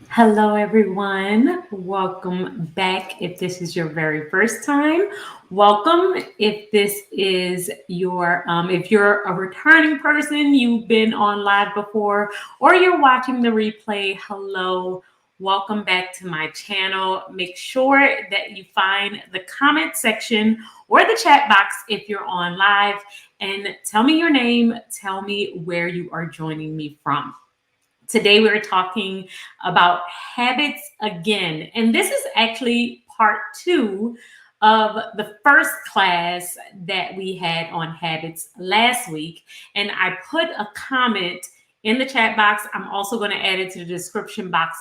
Hello, everyone. Welcome back. If this is your very first time, welcome. If this is if you're a returning person, you've been on live before, or you're watching the replay, hello. Welcome back to my channel. Make sure that you find the comment section or the chat box if you're on live and tell me your name. Tell me where you are joining me from. Today, we're talking about habits again. And this is actually part two of the first class that we had on habits last week. And I put a comment in the chat box. I'm also going to add it to the description box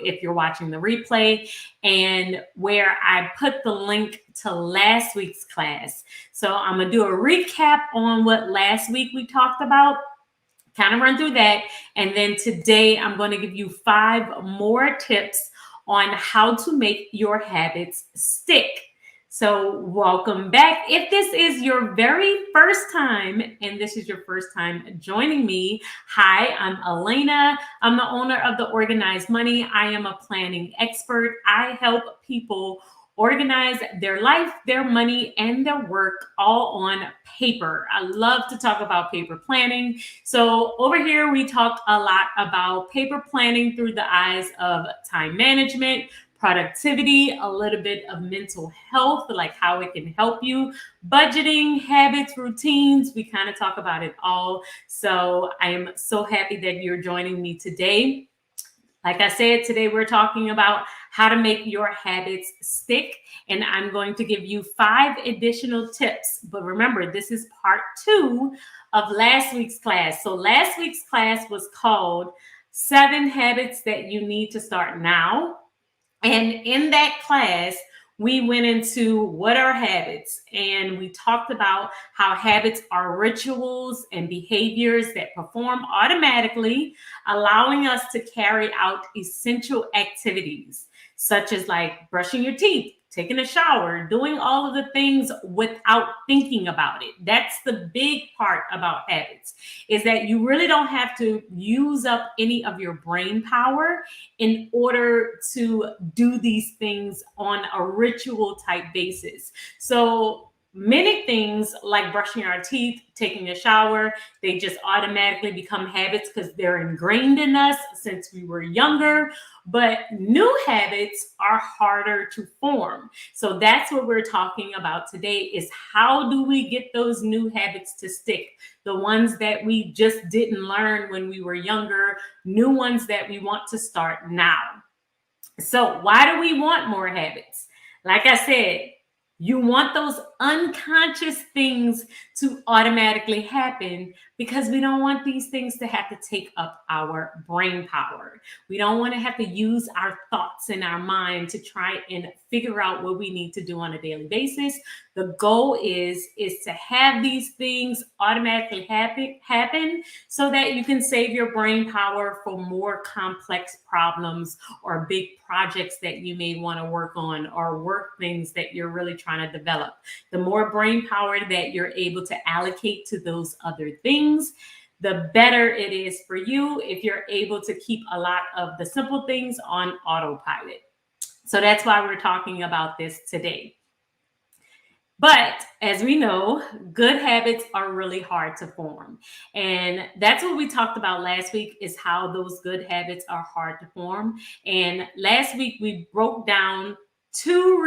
if you're watching the replay, and where I put the link to last week's class. So I'm going to do a recap on what last week we talked about, kind of run through that. And then today I'm going to give you 5 more tips on how to make your habits stick. So welcome back. If this is your very first time and this is your first time joining me, hi, I'm Elena. I'm the owner of The Organized Money. I am a planning expert. I help people organize their life, their money, and their work all on paper. I love to talk about paper planning. So over here, we talk a lot about paper planning through the eyes of time management, productivity, a little bit of mental health, like how it can help you, budgeting, habits, routines. We kind of talk about it all. So I am so happy that you're joining me today. Like I said, today we're talking about how to make your habits stick, and I'm going to give you 5 additional tips. But remember, this is part 2 of last week's class. So last week's class was called 7 Habits That You Need to Start Now. And in that class, we went into what are habits, and we talked about how habits are rituals and behaviors that perform automatically, allowing us to carry out essential activities such as like brushing your teeth, taking a shower, doing all of the things without thinking about it. That's the big part about habits, is that you really don't have to use up any of your brain power in order to do these things on a ritual type basis. So many things like brushing our teeth, taking a shower, they just automatically become habits because they're ingrained in us since we were younger. But new habits are harder to form. So that's what we're talking about today, is how do we get those new habits to stick? The ones that we just didn't learn when we were younger, new ones that we want to start now. So why do we want more habits? Like I said, you want those unconscious things to automatically happen because we don't want these things to have to take up our brain power. We don't want to have to use our thoughts and our mind to try and figure out what we need to do on a daily basis. The goal is to have these things automatically happen so that you can save your brain power for more complex problems or big projects that you may want to work on, or work things that you're really trying to develop. The more brain power that you're able to allocate to those other things, the better it is for you if you're able to keep a lot of the simple things on autopilot. So that's why we're talking about this today. But as we know, good habits are really hard to form. And that's what we talked about last week, is how those good habits are hard to form. And last week we broke down 2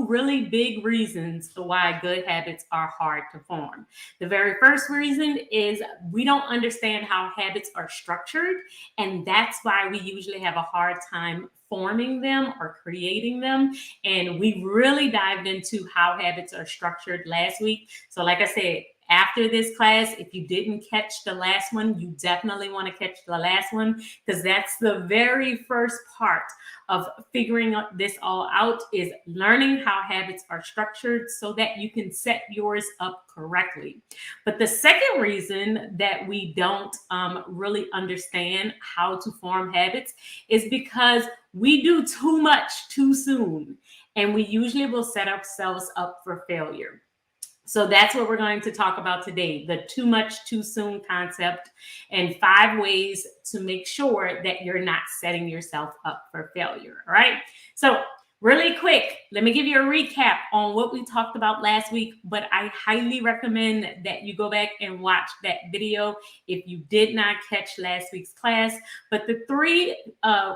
really big reasons why good habits are hard to form. The very first reason is we don't understand how habits are structured. And that's why we usually have a hard time forming them or creating them. And we really dived into how habits are structured last week. So like I said, after this class, if you didn't catch the last one, you definitely want to catch the last one, because that's the very first part of figuring this all out, is learning how habits are structured so that you can set yours up correctly. But the second reason that we don't really understand how to form habits is because we do too much too soon, and we usually will set ourselves up for failure. So that's what we're going to talk about today, the too much too soon concept, and 5 ways to make sure that you're not setting yourself up for failure. All right. So really quick, let me give you a recap on what we talked about last week, but I highly recommend that you go back and watch that video if you did not catch last week's class. But the 3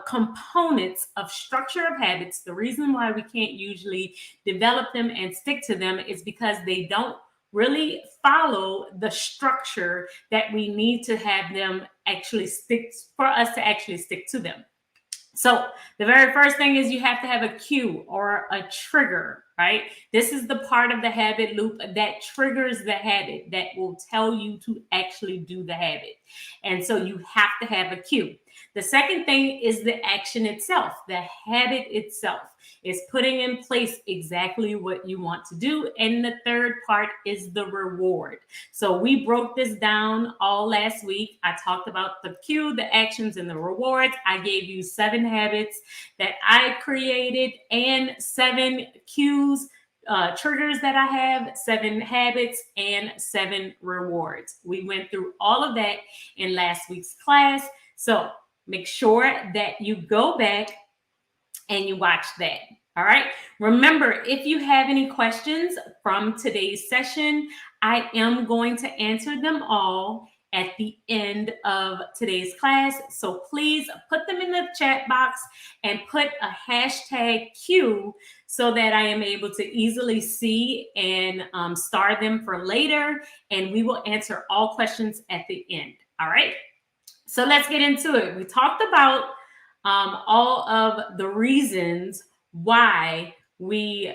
components of structure of habits, the reason why we can't usually develop them and stick to them is because they don't really follow the structure that we need to have them actually stick, for us to actually stick to them. So the very first thing is you have to have a cue or a trigger, right? This is the part of the habit loop that triggers the habit, that will tell you to actually do the habit. And so you have to have a cue. The second thing is the action itself. The habit itself is putting in place exactly what you want to do. And the third part is the reward. So we broke this down all last week. I talked about the cue, the actions, and the rewards. I gave you 7 habits that I created and 7 cues, triggers that I have, 7 habits, and 7 rewards. We went through all of that in last week's class. So make sure that you go back and you watch that. All right. Remember, if you have any questions from today's session, I am going to answer them all at the end of today's class. So please put them in the chat box and put a hashtag Q so that I am able to easily see and star them for later. And we will answer all questions at the end. All right. So let's get into it. We talked about all of the reasons why the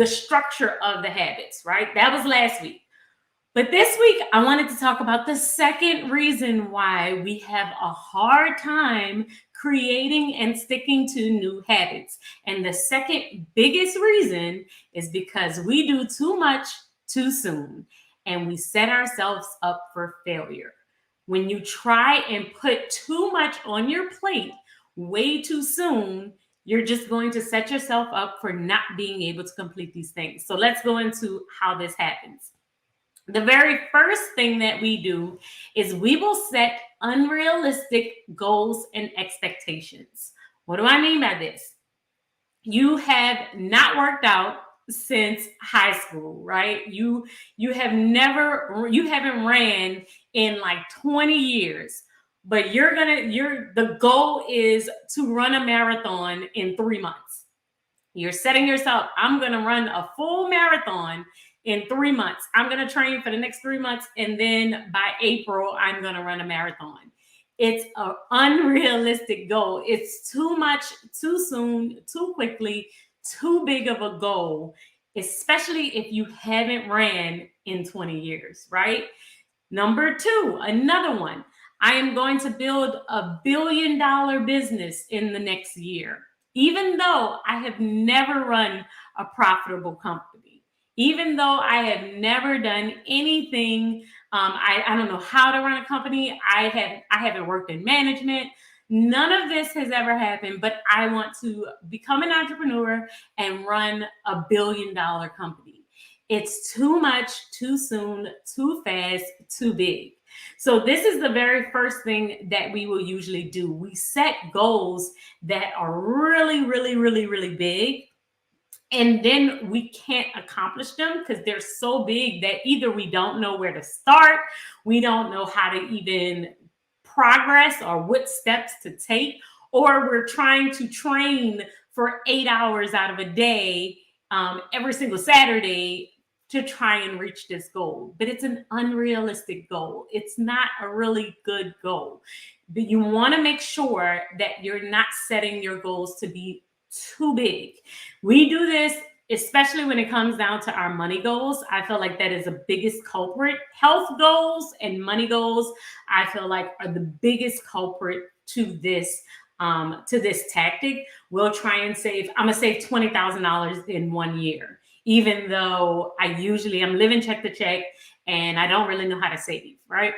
structure of the habits, right? That was last week. But this week, I wanted to talk about the second reason why we have a hard time creating and sticking to new habits. And the second biggest reason is because we do too much too soon and we set ourselves up for failure. When you try and put too much on your plate way too soon, you're just going to set yourself up for not being able to complete these things. So let's go into how this happens. The very first thing that we do is we will set unrealistic goals and expectations. What do I mean by this? You have not worked out since high school, right? You haven't ran in like 20 years, but the goal is to run a marathon in 3 months. You're setting yourself, I'm going to run a full marathon in 3 months. I'm going to train for the next 3 months. And then by April, I'm going to run a marathon. It's an unrealistic goal. It's too much, too soon, too quickly, too big of a goal, especially if you haven't ran in 20 years, right? Number 2, another one. I am going to build $1 billion business in the next year, even though I have never run a profitable company, even though I have never done anything. I don't know how to run a company. I haven't worked in management. None of this has ever happened, but I want to become an entrepreneur and run $1 billion company. It's too much, too soon, too fast, too big. So this is the very first thing that we will usually do. We set goals that are really, really, really, really big. And then we can't accomplish them because they're so big that either we don't know where to start, we don't know how to even progress or what steps to take, or we're trying to train for 8 hours out of a day every single Saturday to try and reach this goal. But it's an unrealistic goal. It's not a really good goal. But you want to make sure that you're not setting your goals to be too big. We do this, especially when it comes down to our money goals. I feel like that is the biggest culprit. Health goals and money goals, I feel like, are the biggest culprit to this tactic. We'll try and I'm gonna save $20,000 in 1 year, even though I'm living check to check and I don't really know how to save, right?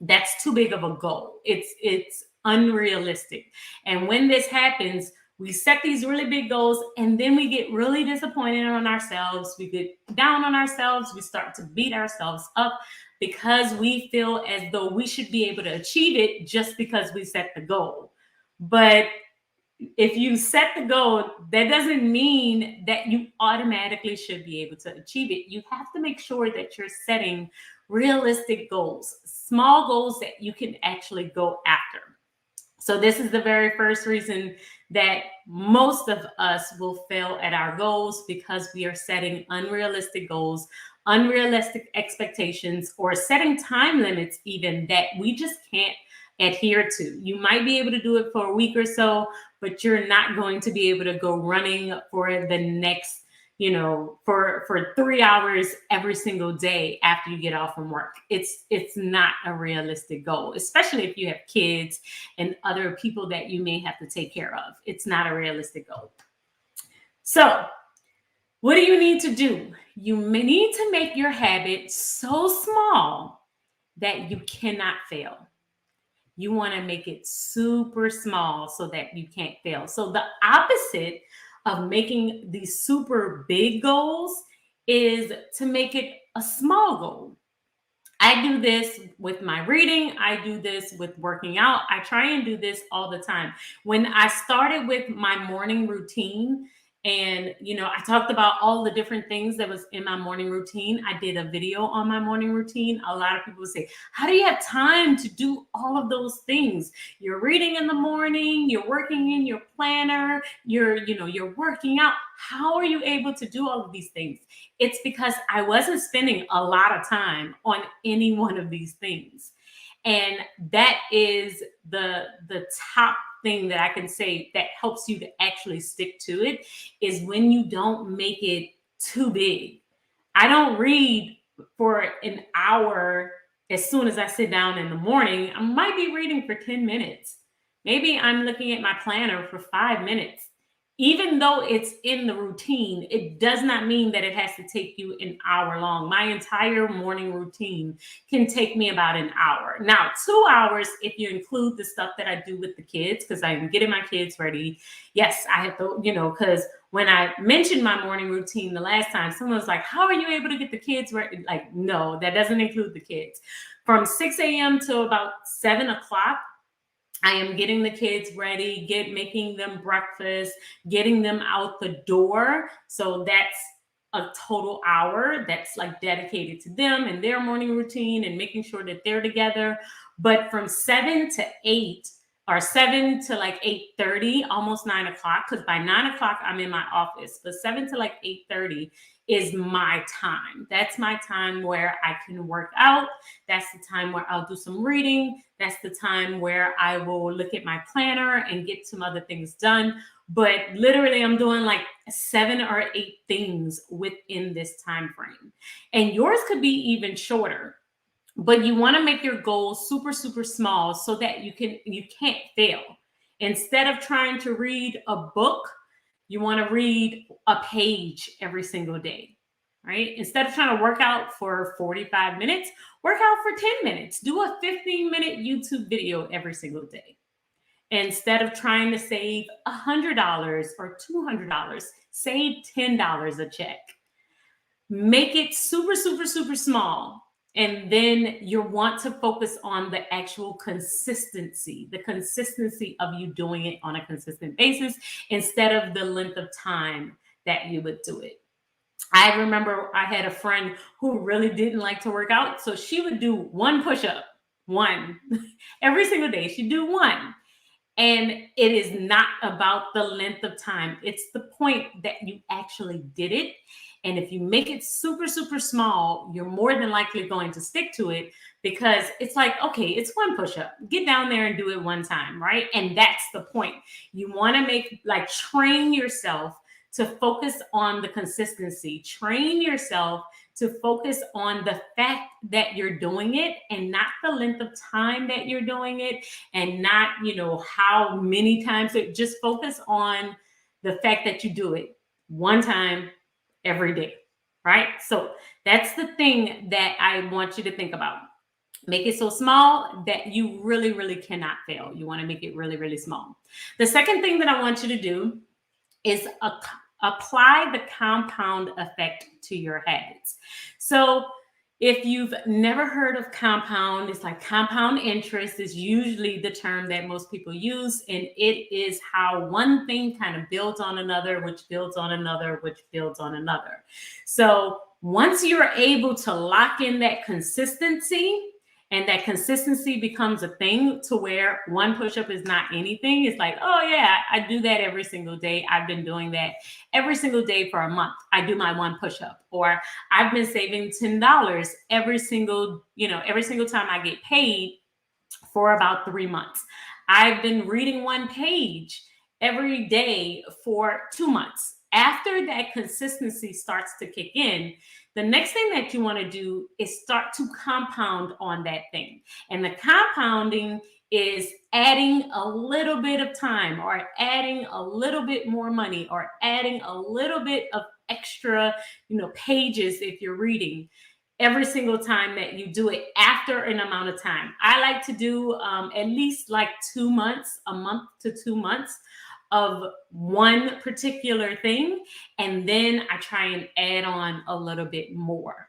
That's too big of a goal. It's unrealistic. And when this happens, We set these really big goals and then we get really disappointed on ourselves. We get down on ourselves. We start to beat ourselves up because we feel as though we should be able to achieve it just because we set the goal. But if you set the goal, that doesn't mean that you automatically should be able to achieve it. You have to make sure that you're setting realistic goals, small goals that you can actually go after. So this is the very first reason that most of us will fail at our goals, because we are setting unrealistic goals, unrealistic expectations, or setting time limits even that we just can't adhere to. You might be able to do it for a week or so, but you're not going to be able to go running for the next, for 3 hours every single day after you get off from work. It's not a realistic goal, especially if you have kids and other people that you may have to take care of. It's not a realistic goal. So what do you need to do? You need to make your habit so small that you cannot fail. You want to make it super small so that you can't fail. So the opposite of making these super big goals is to make it a small goal. I do this with my reading. I do this with working out. I try and do this all the time. When I started with my morning routine, and I talked about all the different things that was in my morning routine. I did a video on my morning routine. A lot of people say, how do you have time to do all of those things? You're reading in the morning, you're working in your planner, you're working out. How are you able to do all of these things? It's because I wasn't spending a lot of time on any one of these things. And that is the top thing that I can say that helps you to actually stick to it, is when you don't make it too big. I don't read for an hour as soon as I sit down in the morning. I might be reading for 10 minutes. Maybe I'm looking at my planner for 5 minutes. Even though it's in the routine, it does not mean that it has to take you an hour long. My entire morning routine can take me about an hour. Now, 2 hours if you include the stuff that I do with the kids, because I'm getting my kids ready. Yes, I have to, because when I mentioned my morning routine the last time, someone was like, how are you able to get the kids ready? Like, no, that doesn't include the kids. From 6 a.m. to about 7 o'clock, I am getting the kids ready, making them breakfast, getting them out the door. So that's a total hour that's like dedicated to them and their morning routine and making sure that they're together. But from 7 to 8, or 7 to like 8:30, almost 9 o'clock, because by 9 o'clock I'm in my office, but 7 to like 8:30 is my time. That's my time where I can work out. That's the time where I'll do some reading. That's the time where I will look at my planner and get some other things done. But literally I'm doing like 7 or 8 things within this time frame. And yours could be even shorter. But you want to make your goals super, super small so that you can't fail. Instead of trying to read a book, you want to read a page every single day, right? Instead of trying to work out for 45 minutes, work out for 10 minutes. Do a 15-minute YouTube video every single day. Instead of trying to save $100 or $200, save $10 a check. Make it super, super, super small. And then you want to focus on the actual consistency of you doing it on a consistent basis instead of the length of time that you would do it. I remember I had a friend who really didn't like to work out. So she would do one push-up, one every single day. She'd do one. And it is not about the length of time. It's the point that you actually did it. And if you make it super, super small, you're more than likely going to stick to it, because it's like, okay, it's one push-up. Get down there and do it one time, right? And that's the point. You want to train yourself to focus on the consistency. Train yourself to focus on the fact that you're doing it and not the length of time that you're doing it and not, how many times. Just focus on the fact that you do it one time every day, right? So that's the thing that I want you to think about. Make it so small that you really, really cannot fail. You want to make it really, really small. The second thing that I want you to do is apply the compound effect to your habits. So, if you've never heard of compound, it's like compound interest is usually the term that most people use. And it is how one thing kind of builds on another, which builds on another, which builds on another. So once you're able to lock in that consistency, and that consistency becomes a thing to where one push-up is not anything. It's like, oh yeah, I do that every single day. I've been doing that every single day for a month. I do my one push-up. Or I've been saving $10 every single time I get paid for about 3 months. I've been reading one page every day for 2 months. After that consistency starts to kick in, the next thing that you want to do is start to compound on that thing. And the compounding is adding a little bit of time, or adding a little bit more money, or adding a little bit of extra, pages if you're reading every single time that you do it after an amount of time. I like to do at least like 2 months, a month to 2 months of one particular thing. And then I try and add on a little bit more.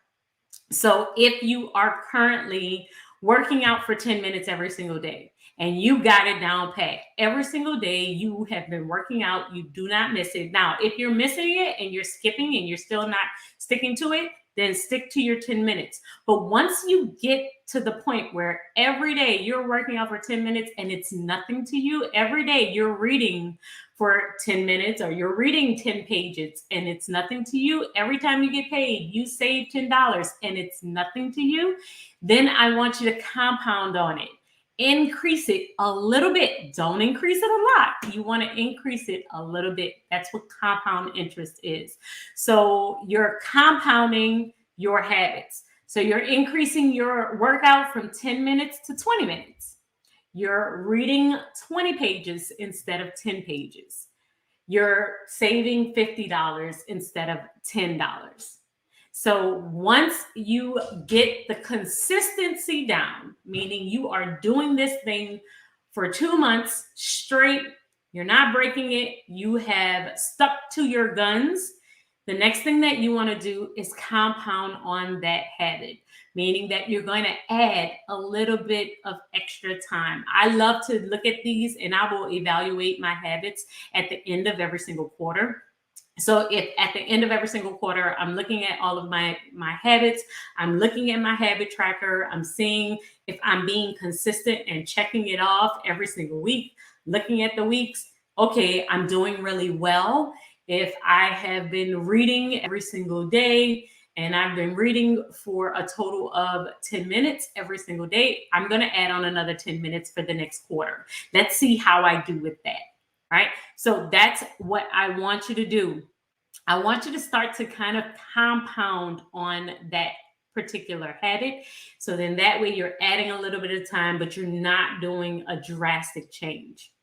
So if you are currently working out for 10 minutes every single day, and you got it down pat, every single day you have been working out, you do not miss it. Now, if you're missing it and you're skipping and you're still not sticking to it, then stick to your 10 minutes. But once you get to the point where every day you're working out for 10 minutes and it's nothing to you, every day you're reading for 10 minutes or you're reading 10 pages and it's nothing to you, every time you get paid, you save $10 and it's nothing to you, then I want you to compound on it. Increase it a little bit. Don't increase it a lot. You want to increase it a little bit. That's what compound interest is. So you're compounding your habits. So you're increasing your workout from 10 minutes to 20 minutes. You're reading 20 pages instead of 10 pages. You're saving $50 instead of $10. So once you get the consistency down, meaning you are doing this thing for 2 months straight, you're not breaking it, you have stuck to your guns, the next thing that you want to do is compound on that habit, meaning that you're going to add a little bit of extra time. I love to look at these and I will evaluate my habits at the end of every single quarter. So if at the end of every single quarter, I'm looking at all of my habits, I'm looking at my habit tracker, I'm seeing if I'm being consistent and checking it off every single week, looking at the weeks, okay, I'm doing really well. If I have been reading every single day and I've been reading for a total of 10 minutes every single day, I'm going to add on another 10 minutes for the next quarter. Let's see how I do with that. Right? So that's what I want you to do. I want you to start to kind of compound on that particular habit. So then that way you're adding a little bit of time, but you're not doing a drastic change.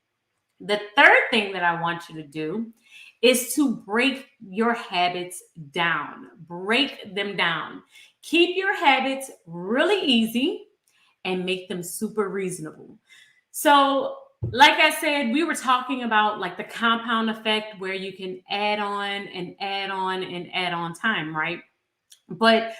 The third thing that I want you to do is to break your habits down. Break them down. Keep your habits really easy and make them super reasonable. So like I said, we were talking about like the compound effect where you can add on and add on and add on time, right? But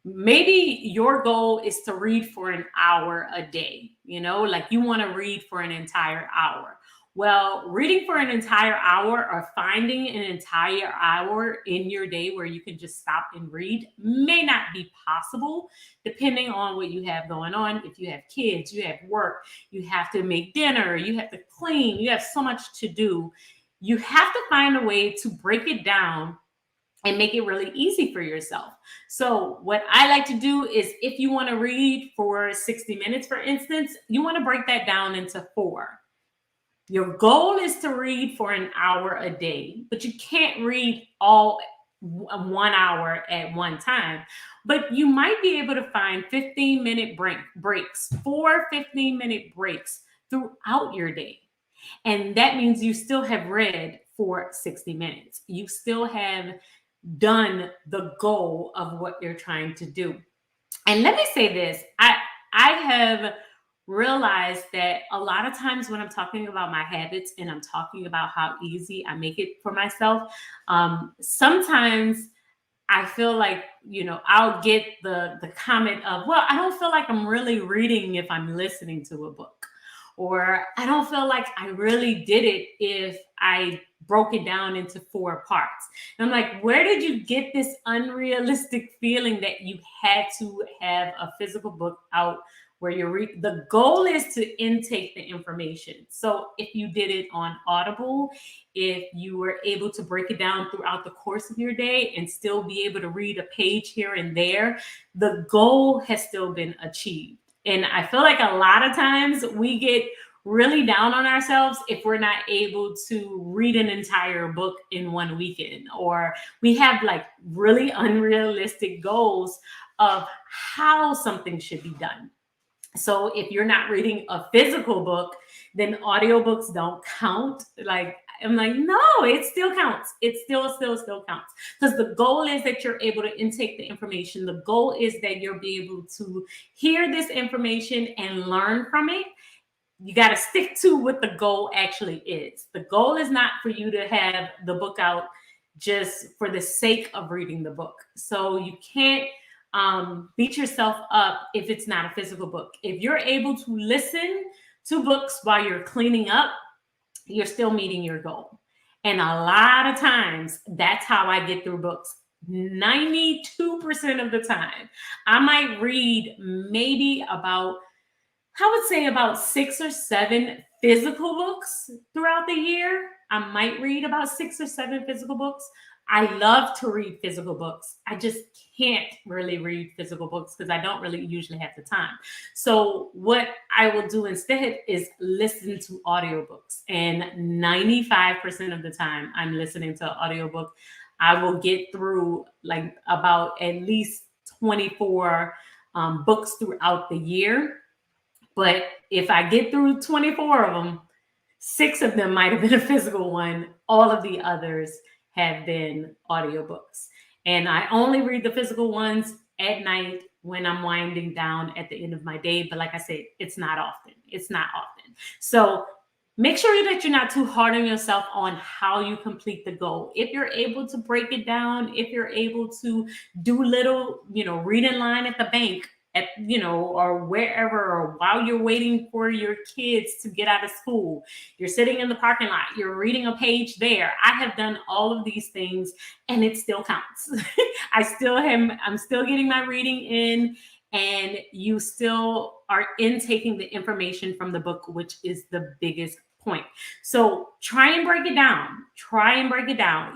maybe your goal is to read for an hour a day, like you want to read for an entire hour. Well, reading for an entire hour or finding an entire hour in your day where you can just stop and read may not be possible, depending on what you have going on. If you have kids, you have work, you have to make dinner, you have to clean, you have so much to do. You have to find a way to break it down and make it really easy for yourself. So what I like to do is if you want to read for 60 minutes, for instance, you want to break that down into 4. Your goal is to read for an hour a day, but you can't read all 1 hour at one time. But you might be able to find 15-minute breaks, 4 15-minute breaks throughout your day. And that means you still have read for 60 minutes. You still have done the goal of what you're trying to do. And let me say this, I have realized that a lot of times when I'm talking about my habits and I'm talking about how easy I make it for myself, sometimes I feel like, I'll get the comment of, well, I don't feel like I'm really reading if I'm listening to a book. Or I don't feel like I really did it if I broke it down into 4 parts. And I'm like, where did you get this unrealistic feeling that you had to have a physical book out where the goal is to intake the information. So if you did it on Audible, if you were able to break it down throughout the course of your day and still be able to read a page here and there, the goal has still been achieved. And I feel like a lot of times we get really down on ourselves if we're not able to read an entire book in one weekend, or we have like really unrealistic goals of how something should be done. So if you're not reading a physical book, then audiobooks don't count. Like, I'm like, no, it still counts. It still counts. Because the goal is that you're able to intake the information. The goal is that you'll be able to hear this information and learn from it. You got to stick to what the goal actually is. The goal is not for you to have the book out just for the sake of reading the book. So you can't beat yourself up if it's not a physical book. If you're able to listen to books while you're cleaning up, you're still meeting your goal. And a lot of times, that's how I get through books. 92% of the time, I might read maybe about, I would say about 6 or 7 physical books throughout the year. I might read about 6 or 7 physical books. I love to read physical books. I just can't really read physical books because I don't really usually have the time. So what I will do instead is listen to audiobooks. And 95% of the time I'm listening to an audiobook, I will get through like about at least 24 books throughout the year. But if I get through 24 of them, 6 of them might have been a physical one. All of the others have been audiobooks. And I only read the physical ones at night when I'm winding down at the end of my day. But like I said, it's not often. It's not often. So make sure that you're not too hard on yourself on how you complete the goal. If you're able to break it down, if you're able to do little, read in line at the bank, or wherever, or while you're waiting for your kids to get out of school, you're sitting in the parking lot, you're reading a page there. I have done all of these things and it still counts. I'm still getting my reading in, and you still are intaking the information from the book, which is the biggest point. So try and break it down.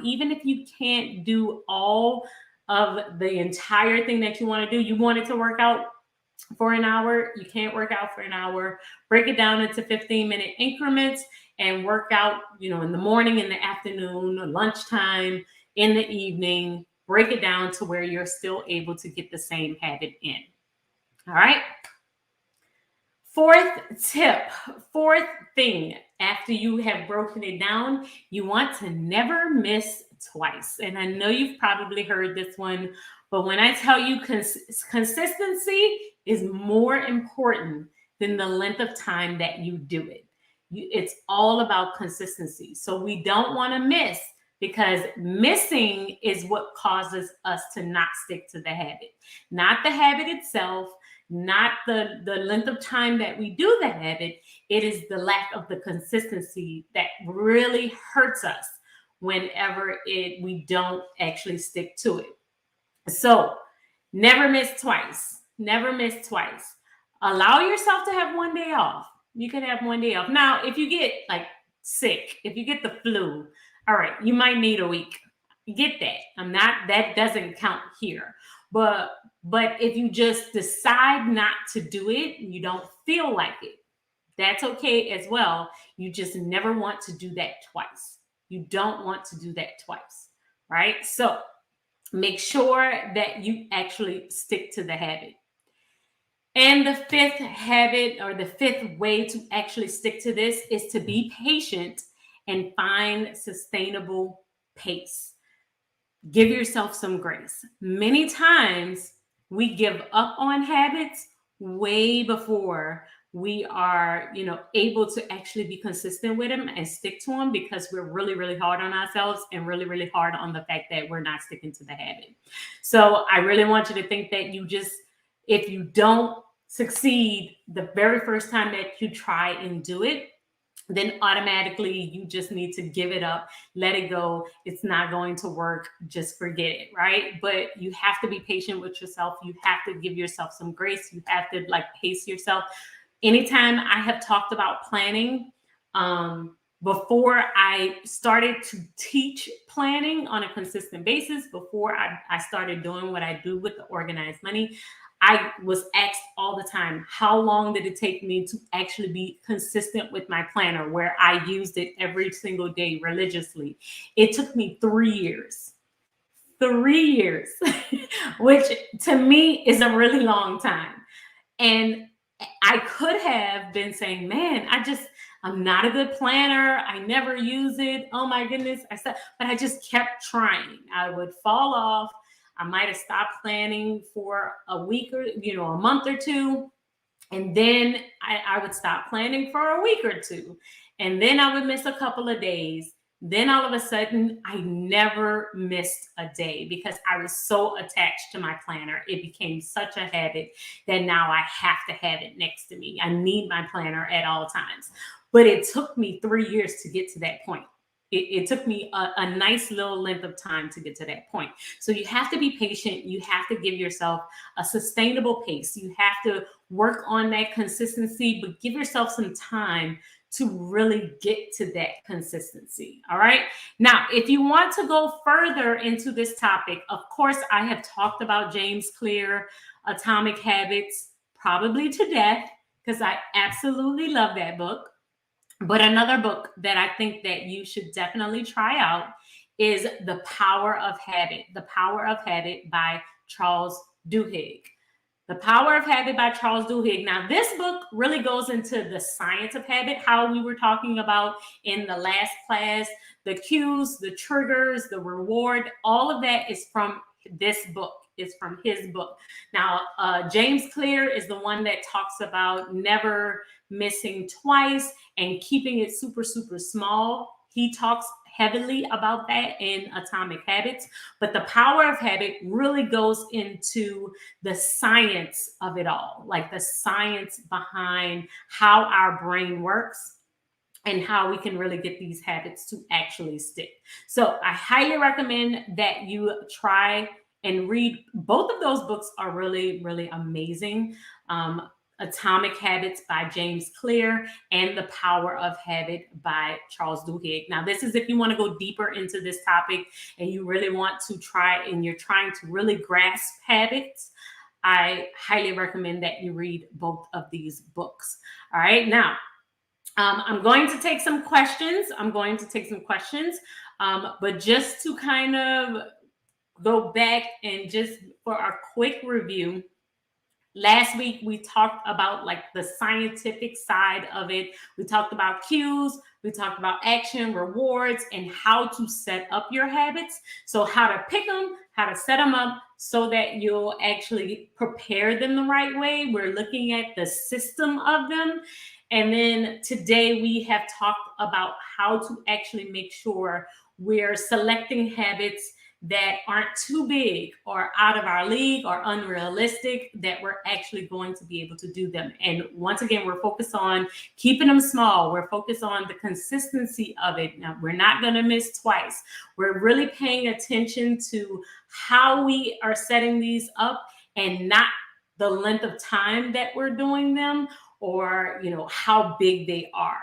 Even if you can't do all of the entire thing that you want to do. You want it to work out for an hour. You can't work out for an hour. Break it down into 15-minute increments and work out, in the morning, in the afternoon, lunchtime, in the evening. Break it down to where you're still able to get the same habit in. All right. Fourth thing, after you have broken it down, you want to never miss twice. And I know you've probably heard this one, but when I tell you consistency is more important than the length of time that you do it. It's all about consistency. So we don't want to miss, because missing is what causes us to not stick to the habit, not the habit itself, not the length of time that we do the habit. It is the lack of the consistency that really hurts us whenever we don't actually stick to it. So never miss twice. Allow yourself to have one day off. You can have one day off. Now, if you get like sick, if you get the flu, all right, you might need a week. Get that. That doesn't count here. But if you just decide not to do it, you don't feel like it, that's okay as well. You just never want to do that twice. You don't want to do that twice, right? So make sure that you actually stick to the habit. And the fifth habit, or the fifth way to actually stick to this, is to be patient and find sustainable pace. Give yourself some grace. Many times we give up on habits way before we are, able to actually be consistent with them and stick to them, because we're really, really hard on ourselves and really, really hard on the fact that we're not sticking to the habit. So I really want you to think that if you don't succeed the very first time that you try and do it, then automatically you just need to give it up, let it go. It's not going to work. Just forget it, right? But you have to be patient with yourself. You have to give yourself some grace. You have to pace yourself. Anytime I have talked about planning, before I started to teach planning on a consistent basis, before I started doing what I do with the organized money, I was asked all the time, how long did it take me to actually be consistent with my planner, where I used it every single day religiously? It took me 3 years. 3 years, which to me is a really long time. And I could have been saying, man, I'm not a good planner. I never use it. Oh my goodness. But I just kept trying. I would fall off. I might have stopped planning for a week or, a month or two. And then I would stop planning for a week or two. And then I would miss a couple of days. Then all of a sudden, I never missed a day because I was so attached to my planner. It became such a habit that now I have to have it next to me. I need my planner at all times. But it took me 3 years to get to that point. It took me a nice little length of time to get to that point. So you have to be patient. You have to give yourself a sustainable pace. You have to work on that consistency, but give yourself some time to really get to that consistency. All right. Now, if you want to go further into this topic, of course, I have talked about James Clear, Atomic Habits, probably to death, because I absolutely love that book. But another book that I think that you should definitely try out is The Power of Habit. The Power of Habit by Charles Duhigg. The Power of Habit by Charles Duhigg. Now, this book really goes into the science of habit, how we were talking about in the last class, the cues, the triggers, the reward, all of that is from this book. It's from his book. Now, James Clear is the one that talks about never missing twice and keeping it super, super small. He talks heavily about that in Atomic Habits, but The Power of Habit really goes into the science of it all, like the science behind how our brain works and how we can really get these habits to actually stick. So I highly recommend that you try and read. Both of those books are really, really amazing. Atomic Habits by James Clear and The Power of Habit by Charles Duhigg. Now, this is if you want to go deeper into this topic and you really want to try and you're trying to really grasp habits. I highly recommend that you read both of these books. All right. Now, I'm going to take some questions. But just to kind of go back and just for our quick review, last week, we talked about the scientific side of it. We talked about cues, we talked about action, rewards, and how to set up your habits. So how to pick them, how to set them up so that you'll actually prepare them the right way. We're looking at the system of them. And then today we have talked about how to actually make sure we're selecting habits that aren't too big or out of our league or unrealistic, that we're actually going to be able to do them. And once again, we're focused on keeping them small. We're focused on the consistency of it. Now, we're not going to miss twice. We're really paying attention to how we are setting these up and not the length of time that we're doing them or, how big they are.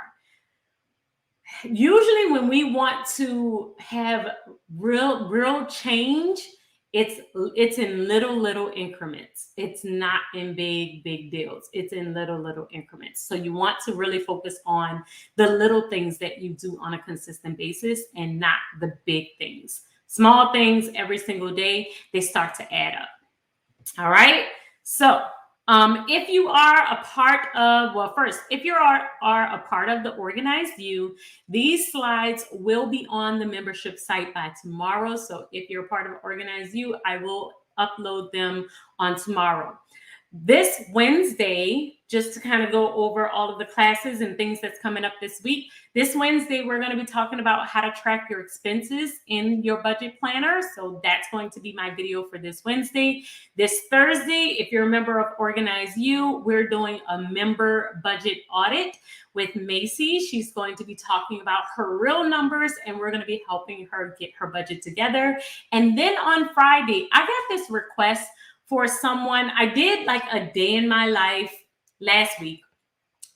Usually when we want to have real change, it's in little increments. It's not in big deals. It's in little increments. So you want to really focus on the little things that you do on a consistent basis and not the big things. Small things every single day, they start to add up. All right. So if you are a part of, if you are a part of the Organized You, these slides will be on the membership site by tomorrow. So if you're a part of Organized You, I will upload them on tomorrow. This Wednesday, just to kind of go over all of the classes and things that's coming up this week, this Wednesday, we're going to be talking about how to track your expenses in your budget planner. So that's going to be my video for this Wednesday. This Thursday, if you're a member of Organize You, we're doing a member budget audit with Macy. She's going to be talking about her real numbers, and we're going to be helping her get her budget together. And then on Friday, I got this request for someone. I did like a day in my life last week,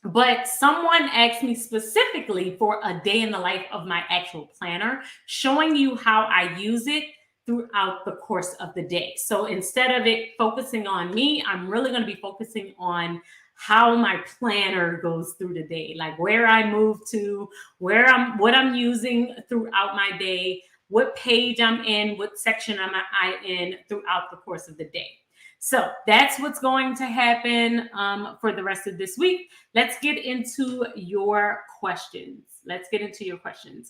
but someone asked me specifically for a day in the life of my actual planner, showing you how I use it throughout the course of the day. So instead of it focusing on me, I'm really going to be focusing on how my planner goes through the day, like where I move to, what I'm using throughout my day, what page I'm in, what section am I in throughout the course of the day. So that's what's going to happen for the rest of this week. Let's get into your questions.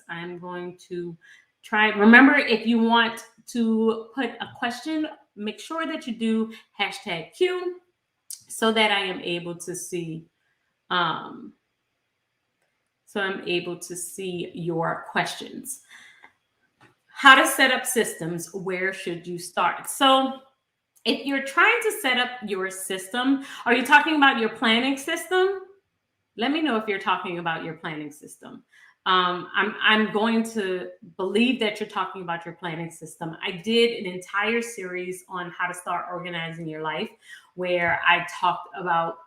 I'm going to try. Remember, if you want to put a question, make sure that you do #Q so that I am able to see. Your questions. How to set up systems. Where should you start? So if you're trying to set up your system, are you talking about your planning system? Let me know if you're talking about your planning system. I'm going to believe that you're talking about your planning system. I did an entire series on how to start organizing your life, where I talked about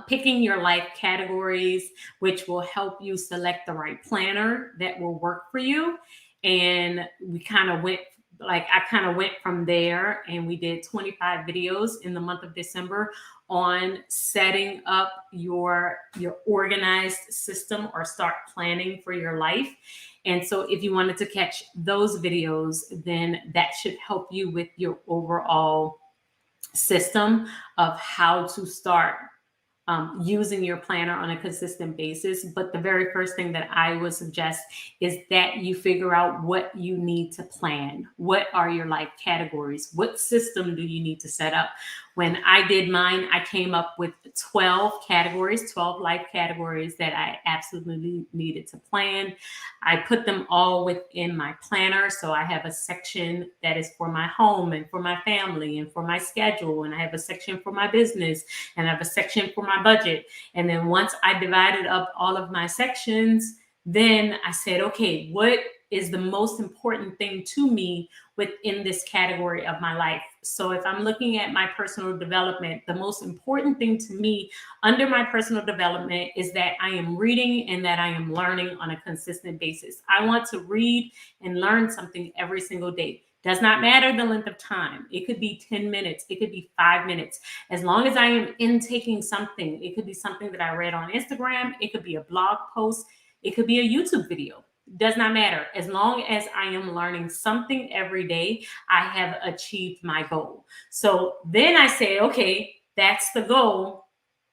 picking your life categories, which will help you select the right planner that will work for you. And I kind of went from there, and we did 25 videos in the month of December on setting up your organized system or start planning for your life. And so if you wanted to catch those videos, then that should help you with your overall system of how to start using your planner on a consistent basis. But the very first thing that I would suggest is that you figure out what you need to plan. What are your life categories? What system do you need to set up? When I did mine, I came up with 12 categories, 12 life categories that I absolutely needed to plan. I put them all within my planner. So I have a section that is for my home and for my family and for my schedule. And I have a section for my business, and I have a section for my budget. And then once I divided up all of my sections, then I said, okay, what is the most important thing to me within this category of my life? So if I'm looking at my personal development, the most important thing to me under my personal development is that I am reading and that I am learning on a consistent basis. I want to read and learn something every single day. Does not matter the length of time. It could be 10 minutes. It could be 5 minutes. As long as I am intaking something, it could be something that I read on Instagram. It could be a blog post. It could be a YouTube video. Does not matter. As long as I am learning something every day, I have achieved my goal. So then I say, okay, that's the goal.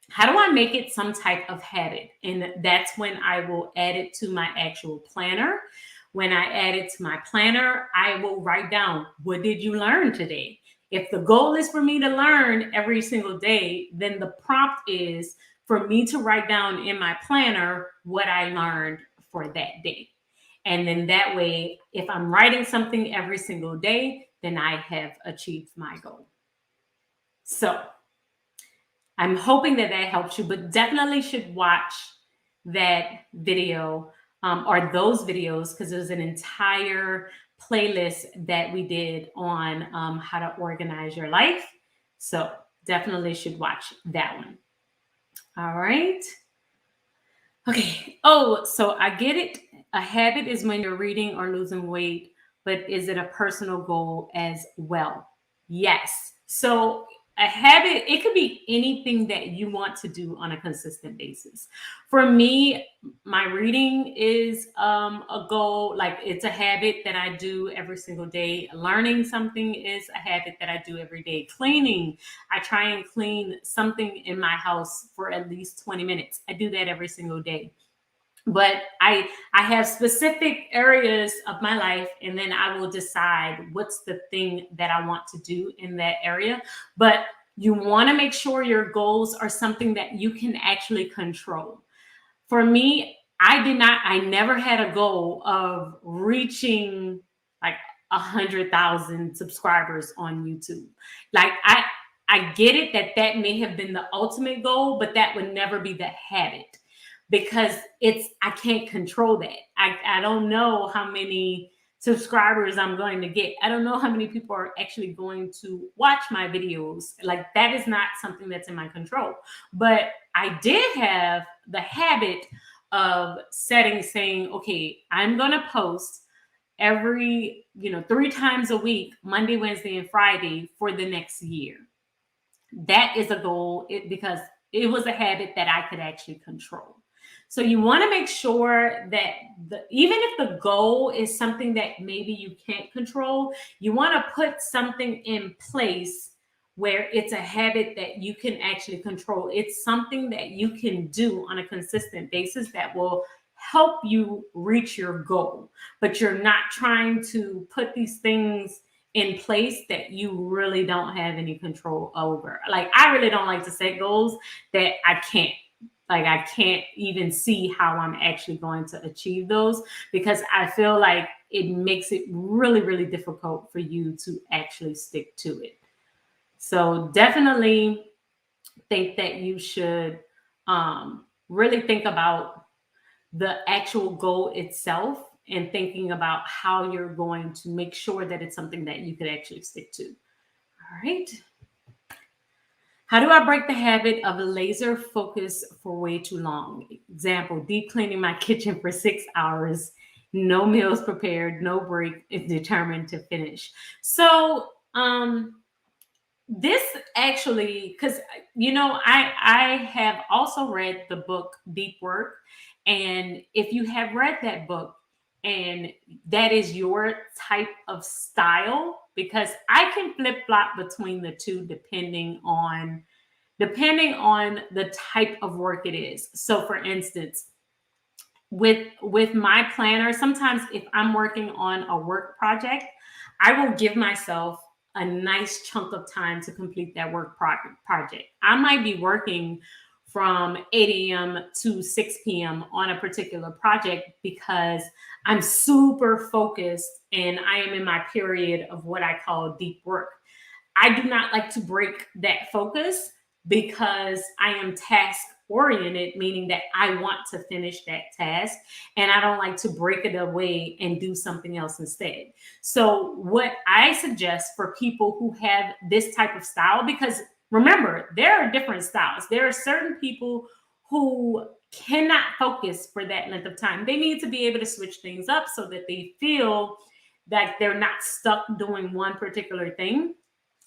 How do I make it some type of habit? And that's when I will add it to my actual planner. When I add it to my planner, I will write down, what did you learn today? If the goal is for me to learn every single day, then the prompt is for me to write down in my planner what I learned for that day. And then that way, if I'm writing something every single day, then I have achieved my goal. So I'm hoping that helps you, but definitely should watch that video or those videos, because there's an entire playlist that we did on how to organize your life. So definitely should watch that one. All right. Okay. Oh, so I get it. A habit is when you're reading or losing weight, but is it a personal goal as well? Yes. So a habit, it could be anything that you want to do on a consistent basis. For me, my reading is a goal. Like, it's a habit that I do every single day. Learning something is a habit that I do every day. Cleaning, I try and clean something in my house for at least 20 minutes. I do that every single day. But I have specific areas of my life, and then I will decide what's the thing that I want to do in that area. But You want to make sure your goals are something that you can actually control. For me, I never had a goal of reaching like 100,000 subscribers on YouTube. Like I get it that that may have been the ultimate goal, but that would never be the habit because I can't control that. I don't know how many subscribers I'm going to get. I don't know how many people are actually going to watch my videos. Like that is not something that's in my control. But I did have the habit of saying, okay, I'm going to post every, 3 times a week, Monday, Wednesday, and Friday for the next year. That is a goal because it was a habit that I could actually control. So you want to make sure that even if the goal is something that maybe you can't control, you want to put something in place where it's a habit that you can actually control. It's something that you can do on a consistent basis that will help you reach your goal. But you're not trying to put these things in place that you really don't have any control over. Like I really don't like to set goals that I can't. Like I can't even see how I'm actually going to achieve those because I feel like it makes it really, really difficult for you to actually stick to it. So definitely think that you should really think about the actual goal itself and thinking about how you're going to make sure that it's something that you could actually stick to. All right. How do I break the habit of laser focus for way too long? Example, deep cleaning my kitchen for 6 hours, no meals prepared, no break, is determined to finish. So, this actually, because I have also read the book Deep Work, and if you have read that book and that is your type of style, because I can flip flop between the two depending on the type of work it is. So for instance, with my planner, sometimes if I'm working on a work project, I will give myself a nice chunk of time to complete that work project. I might be working from 8 a.m. to 6 p.m. on a particular project because I'm super focused and I am in my period of what I call deep work. I do not like to break that focus because I am task oriented, meaning that I want to finish that task and I don't like to break it away and do something else instead. So, what I suggest for people who have this type of style, because remember, there are different styles. There are certain people who cannot focus for that length of time. They need to be able to switch things up so that they feel that they're not stuck doing one particular thing.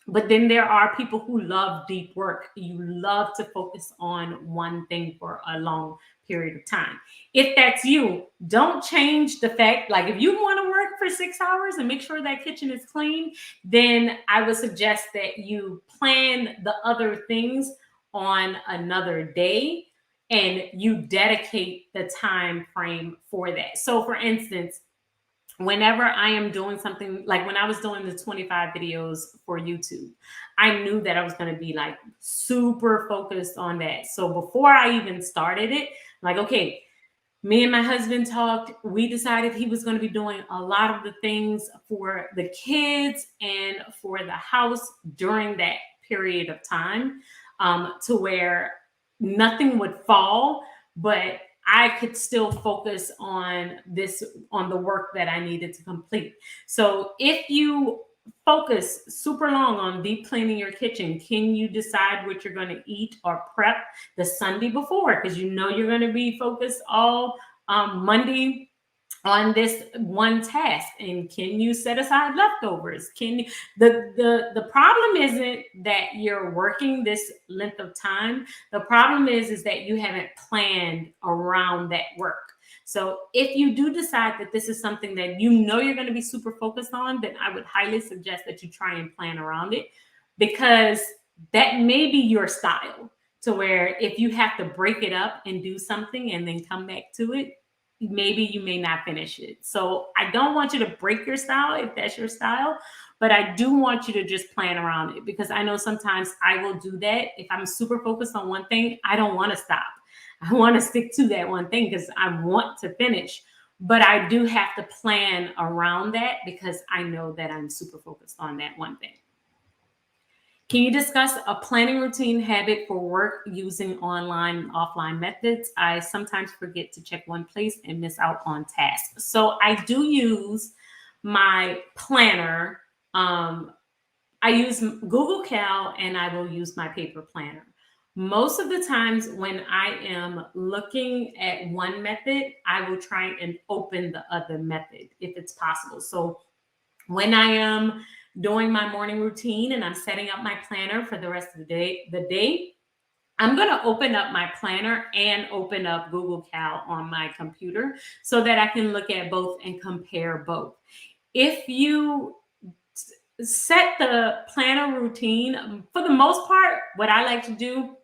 But then there are people who love deep work. You love to focus on one thing for a long period of time. If that's you, don't change the fact, like if you want to work for 6 hours and make sure that kitchen is clean, then I would suggest that you plan the other things on another day and you dedicate the time frame for that. So for instance, whenever I am doing something, like when I was doing the 25 videos for YouTube, I knew that I was going to be like super focused on that. So before I even started it, like, okay, me and my husband talked. We decided he was going to be doing a lot of the things for the kids and for the house during that period of time, to where nothing would fall, but I could still focus on the work that I needed to complete. So if you focus super long on deep cleaning your kitchen, can you decide what you're going to eat or prep the Sunday before? Because you know you're going to be focused all Monday on this one task, and can you set aside leftovers? Can you, the problem isn't that you're working this length of time. The problem is that you haven't planned around that work. So if you do decide that this is something that you know you're going to be super focused on, then I would highly suggest that you try and plan around it, because that may be your style, to where if you have to break it up and do something and then come back to it, maybe you may not finish it. So I don't want you to break your style if that's your style, but I do want you to just plan around it, because I know sometimes I will do that. If I'm super focused on one thing, I don't want to stop. I want to stick to that one thing because I want to finish. But I do have to plan around that because I know that I'm super focused on that one thing. Can you discuss a planning routine habit for work using online and offline methods? I sometimes forget to check one place and miss out on tasks. So I do use my planner. I use Google Cal, and I will use my paper planner. Most of the times when I am looking at one method, I will try and open the other method if it's possible. So when I am doing my morning routine and I'm setting up my planner for the rest of the day, I'm going to open up my planner and open up Google Cal on my computer so that I can look at both and compare both. If you set the planner routine, for the most part, what I like to do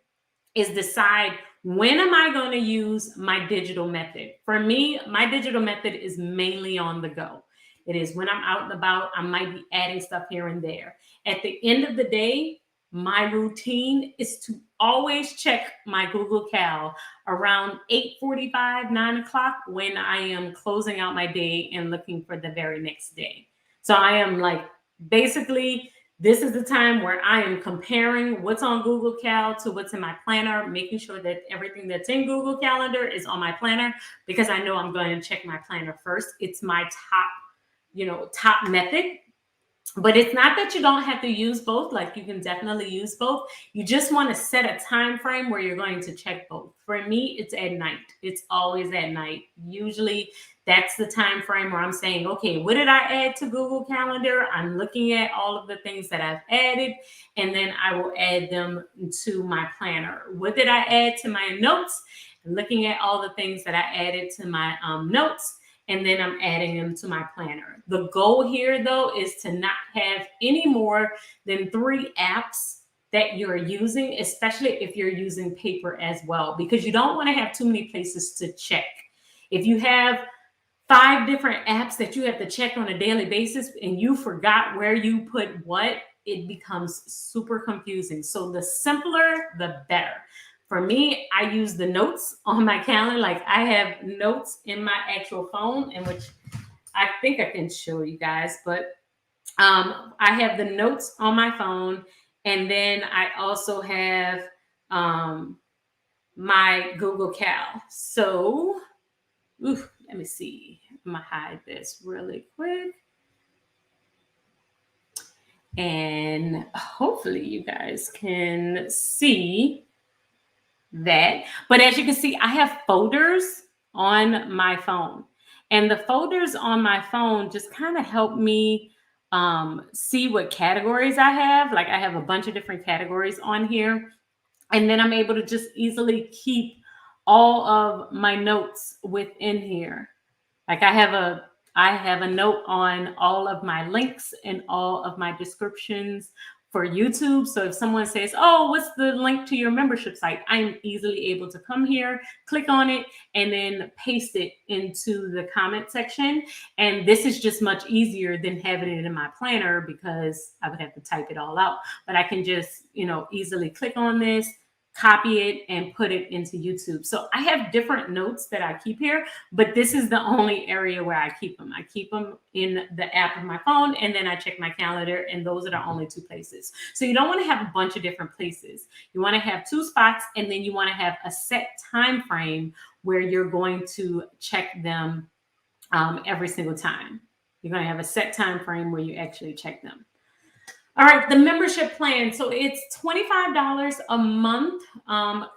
is decide, when am I going to use my digital method? For me, my digital method is mainly on the go. It is when I'm out and about, I might be adding stuff here and there. At the end of the day, my routine is to always check my Google Cal around 8:45, 9 o'clock, when I am closing out my day and looking for the very next day. So I am like, basically, this is the time where I am comparing what's on Google Cal to what's in my planner, making sure that everything that's in Google Calendar is on my planner, because I know I'm going to check my planner first. It's my top method. But it's not that you don't have to use both. Like, you can definitely use both. You just want to set a time frame where you're going to check both. For me, it's at night. It's always at night. Usually that's the time frame where I'm saying, okay, what did I add to Google Calendar? I'm looking at all of the things that I've added, and then I will add them to my planner. What did I add to my notes? I'm looking at all the things that I added to my notes, and then I'm adding them to my planner. The goal here, though, is to not have any more than 3 apps that you're using, especially if you're using paper as well, because you don't want to have too many places to check. If you have 5 different apps that you have to check on a daily basis and you forgot where you put what, it becomes super confusing. So the simpler, the better. For me, I use the notes on my calendar. Like, I have notes in my actual phone, in which I think I can show you guys, but I have the notes on my phone, and then I also have my Google Cal. So, let me see. I'm gonna hide this really quick. And hopefully you guys can see that. But as you can see, I have folders on my phone. And the folders on my phone just kind of help me see what categories I have. Like, I have a bunch of different categories on here. And then I'm able to just easily keep all of my notes within here. Like, I have a note on all of my links and all of my descriptions for YouTube. So if someone says, "Oh, what's the link to your membership site?" I'm easily able to come here, click on it, and then paste it into the comment section. And this is just much easier than having it in my planner, because I would have to type it all out. But I can just, easily click on this, copy it, and put it into YouTube. So I have different notes that I keep here, but this is the only area where I keep them. I keep them in the app of my phone, and then I check my calendar, and those are the only 2 places. So you don't want to have a bunch of different places. You want to have 2 spots, and then you want to have a set time frame where you're going to check them every single time. You're going to have a set time frame where you actually check them. All right, the membership plan. So it's $25 a month.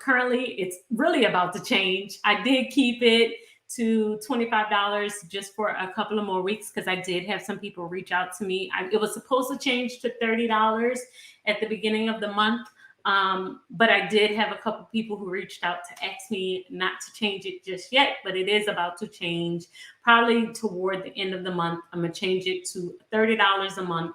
Currently, it's really about to change. I did keep it to $25 just for a couple of more weeks, because I did have some people reach out to me. It was supposed to change to $30 at the beginning of the month. But I did have a couple people who reached out to ask me not to change it just yet, but it is about to change probably toward the end of the month. I'm going to change it to $30 a month.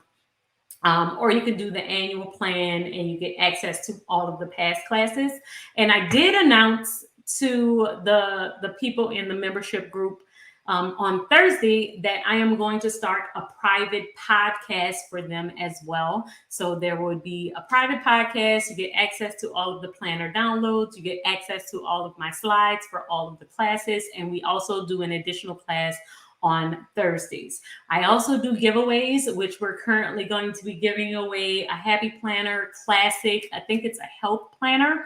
Or you can do the annual plan and you get access to all of the past classes. And I did announce to the people in the membership group on Thursday that I am going to start a private podcast for them as well. So there would be a private podcast. You get access to all of the planner downloads. You get access to all of my slides for all of the classes. And we also do an additional class on Thursdays. I also do giveaways, which we're currently going to be giving away a Happy Planner Classic. I think it's a health planner.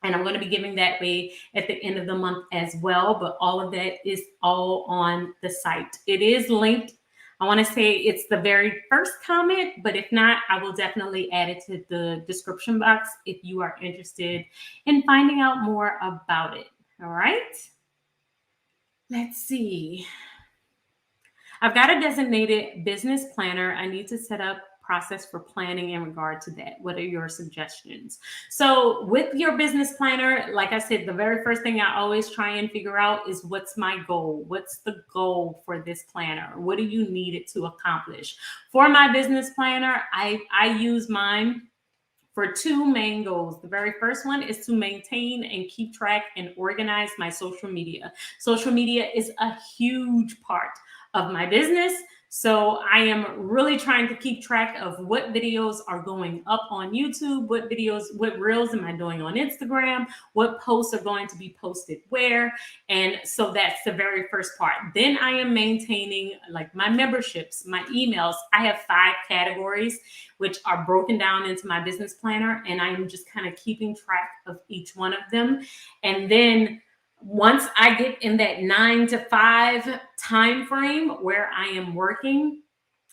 And I'm going to be giving that away at the end of the month as well. But all of that is all on the site. It is linked. I want to say it's the very first comment, but if not, I will definitely add it to the description box if you are interested in finding out more about it. All right. Let's see. I've got a designated business planner. I need to set up process for planning in regard to that. What are your suggestions? So with your business planner, like I said, the very first thing I always try and figure out is what's my goal? What's the goal for this planner? What do you need it to accomplish? For my business planner, I use mine for two main goals. The very first one is to maintain and keep track and organize my social media. Social media is a huge part of my business. So I am really trying to keep track of what videos are going up on YouTube, what reels am I doing on Instagram, what posts are going to be posted where. And so that's the very first part. Then I am maintaining like my memberships, my emails. I have 5 categories, which are broken down into my business planner. And I am just kind of keeping track of each one of them. And then once I get in that 9 to 5 time frame where I am working,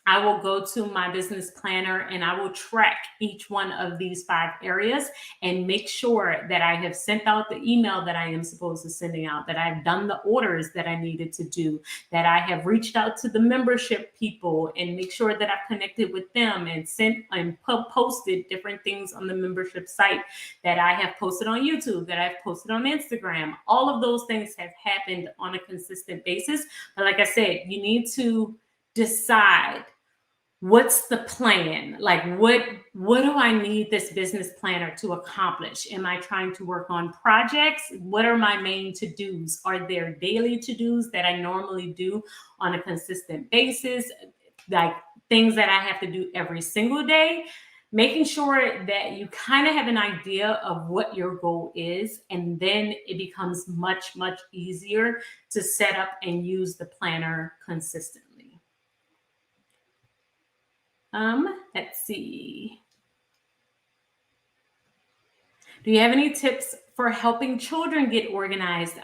I will go to my business planner and I will track each one of these 5 areas and make sure that I have sent out the email that I am supposed to sending out, that I've done the orders that I needed to do, that I have reached out to the membership people and make sure that I've connected with them and sent and posted different things on the membership site, that I have posted on YouTube, that I've posted on Instagram. All of those things have happened on a consistent basis. But like I said, you need to decide what's the plan? Like what do I need this business planner to accomplish? Am I trying to work on projects? What are my main to-dos? Are there daily to-dos that I normally do on a consistent basis? Like things that I have to do every single day? Making sure that you kind of have an idea of what your goal is, and then it becomes much, much easier to set up and use the planner consistently. Let's see. Do you have any tips for helping children get organized?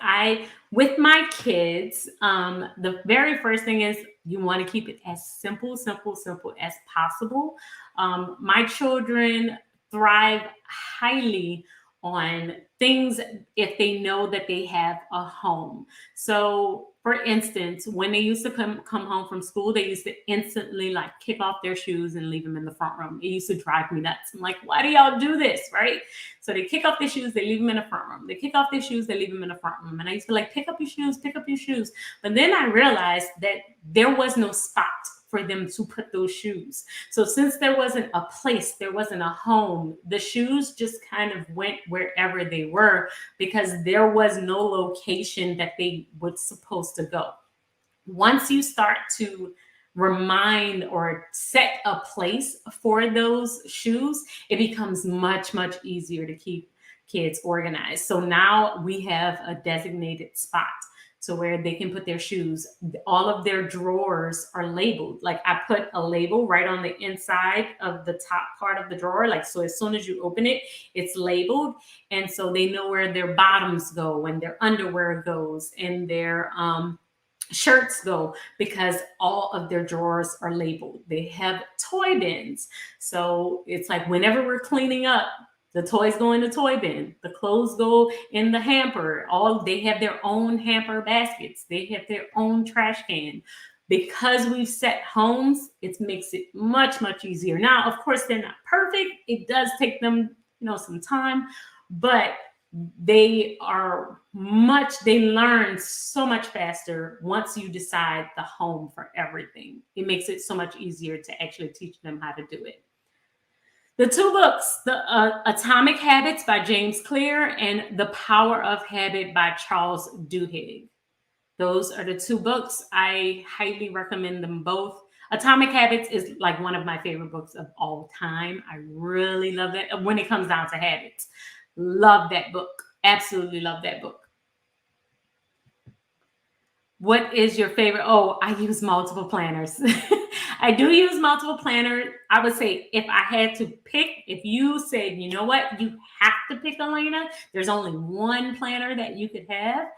With my kids, the very first thing is you want to keep it as simple as possible. My children thrive highly on things if they know that they have a home. So for instance, when they used to come home from school, they used to instantly like kick off their shoes and leave them in the front room. It used to drive me nuts. I'm like, why do y'all do this, right? So they kick off their shoes, they leave them in the front room. They kick off their shoes, they leave them in the front room. And I used to like, pick up your shoes. But then I realized that there was no spot for them to put those shoes. So since there wasn't a place, there wasn't a home, the shoes just kind of went wherever they were because there was no location that they were supposed to go. Once you start to remind or set a place for those shoes, it becomes much, much easier to keep kids organized. So now we have a designated spot to where they can put their shoes. All of their drawers are labeled. Like I put a label right on the inside of the top part of the drawer. Like, so as soon as you open it, it's labeled. And so they know where their bottoms go and their underwear goes and their shirts go, because all of their drawers are labeled. They have toy bins. So it's like whenever we're cleaning up, the toys go in the toy bin. The clothes go in the hamper. They have their own hamper baskets. They have their own trash can. Because we've set homes, it makes it much, much easier. Now, of course, they're not perfect. It does take them, some time, but they learn so much faster once you decide the home for everything. It makes it so much easier to actually teach them how to do it. The two books, the Atomic Habits by James Clear and The Power of Habit by Charles Duhigg. Those are the two books. I highly recommend them both. Atomic Habits is like one of my favorite books of all time. I really love that when it comes down to habits. Love that book. Absolutely love that book. What is your favorite? Oh, I use multiple planners. I do use multiple planners. I would say if I had to pick, if you said, you know what, you have to pick Elena, there's only one planner that you could have,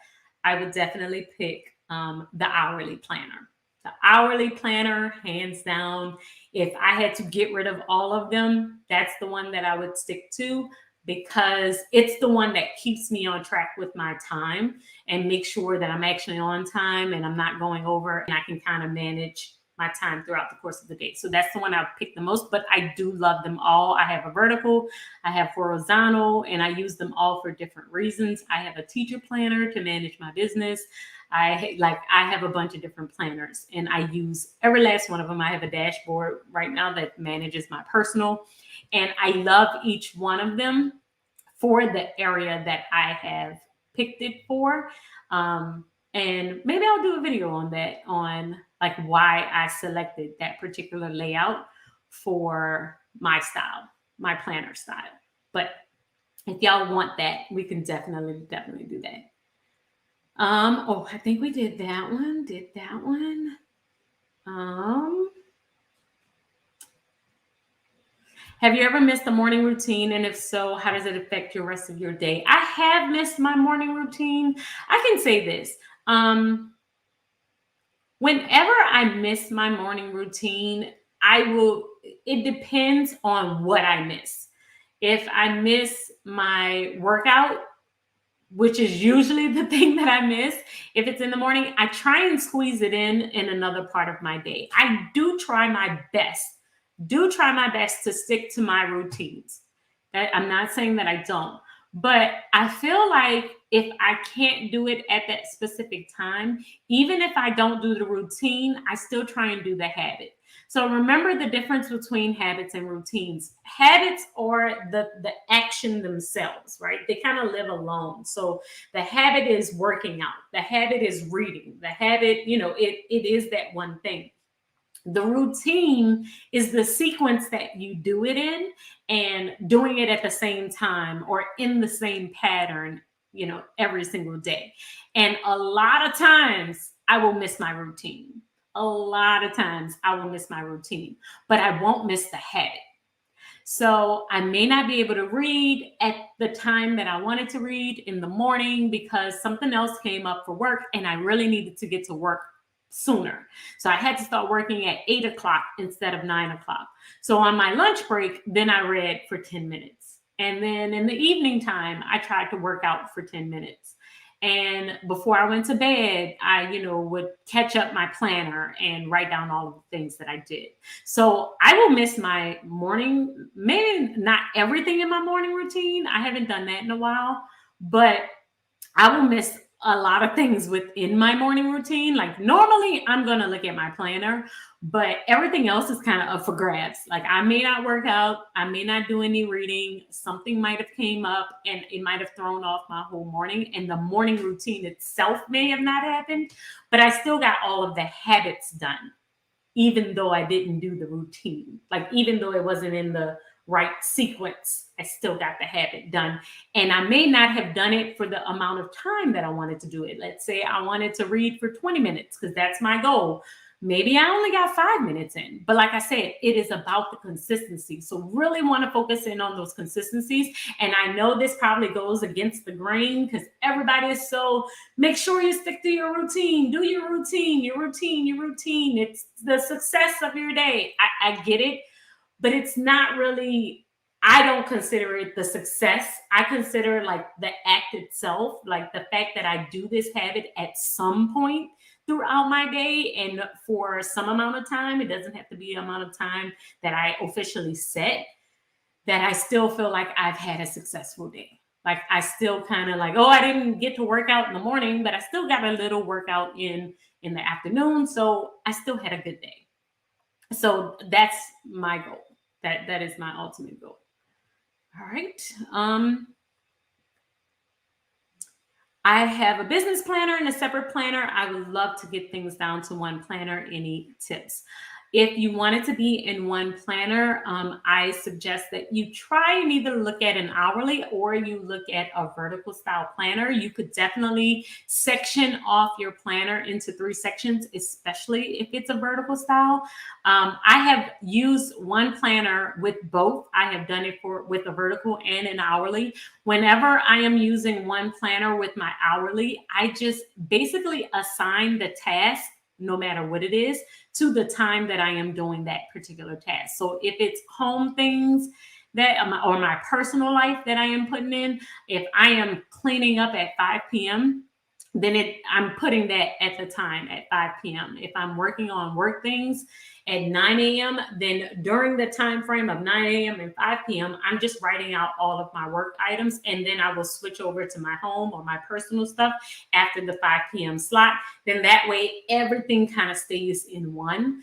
I would definitely pick the hourly planner. The hourly planner, hands down. If I had to get rid of all of them, that's the one that I would stick to because it's the one that keeps me on track with my time and make sure that I'm actually on time and I'm not going over and I can kind of manage my time throughout the course of the day. So that's the one I've picked the most, but I do love them all. I have a vertical, I have horizontal, and I use them all for different reasons. I have a teacher planner to manage my business. I have a bunch of different planners and I use every last one of them. I have a dashboard right now that manages my personal, and I love each one of them for the area that I have picked it for. And maybe I'll do a video on that, on like why I selected that particular layout for my style, my planner style. But if y'all want that, we can definitely do that. Oh, I think we did that one. Did that one. Have you ever missed a morning routine? And if so, how does it affect your rest of your day? I have missed my morning routine. I can say this. Whenever I miss my morning routine, it depends on what I miss. If I miss my workout, which is usually the thing that I miss. If it's in the morning, I try and squeeze it in another part of my day. I do try my best, to stick to my routines. I'm not saying that I don't, but I feel like if I can't do it at that specific time, even if I don't do the routine, I still try and do the habit. So remember the difference between habits and routines. Habits are the action themselves, right? They kind of live alone. So the habit is working out. The habit is reading. The habit, it is that one thing. The routine is the sequence that you do it in and doing it at the same time or in the same pattern, every single day. And a lot of times I will miss my routine. A lot of times I will miss my routine, but I won't miss the habit. So I may not be able to read at the time that I wanted to read in the morning because something else came up for work and I really needed to get to work sooner. So I had to start working at 8 o'clock instead of 9 o'clock. So on my lunch break, then I read for 10 minutes. And then in the evening time, I tried to work out for 10 minutes. And before I went to bed, I, would catch up my planner and write down all of the things that I did. So I will miss my morning, maybe not everything in my morning routine. I haven't done that in a while, but I will miss a lot of things within my morning routine. Like normally I'm going to look at my planner, but everything else is kind of up for grabs. Like I may not work out. I may not do any reading. Something might have came up and it might have thrown off my whole morning. And the morning routine itself may have not happened, but I still got all of the habits done, even though I didn't do the routine. Like even though it wasn't in the right sequence, I still got the habit done. And I may not have done it for the amount of time that I wanted to do it. Let's say I wanted to read for 20 minutes because that's my goal. Maybe I only got 5 minutes in. But like I said, it is about the consistency. So really want to focus in on those consistencies. And I know this probably goes against the grain because everybody is so, make sure you stick to your routine. Do your routine, your routine, your routine. It's the success of your day. I get it, but it's not really, I don't consider it the success. I consider like the act itself, like the fact that I do this habit at some point throughout my day and for some amount of time. It doesn't have to be an amount of time that I officially set, that I still feel like I've had a successful day. Like I still kind of like, oh, I didn't get to work out in the morning, but I still got a little workout in the afternoon. So I still had a good day. So that's my goal. That is my ultimate goal. All right. I have a business planner and a separate planner. I would love to get things down to one planner. Any tips? If you want it to be in one planner, I suggest that you try and either look at an hourly or you look at a vertical style planner. You could definitely section off your planner into 3 sections, especially if it's a vertical style. I have used one planner with both. I have done it with a vertical and an hourly. Whenever I am using one planner with my hourly, I just basically assign the task, no matter what it is, to the time that I am doing that particular task. So if it's home things that or my personal life that I am putting in, if I am cleaning up at 5 p.m., then I'm putting that at the time at 5 p.m. If I'm working on work things at 9 a.m., then during the time frame of 9 a.m. and 5 p.m., I'm just writing out all of my work items, and then I will switch over to my home or my personal stuff after the 5 p.m. slot. Then that way, everything kind of stays in one.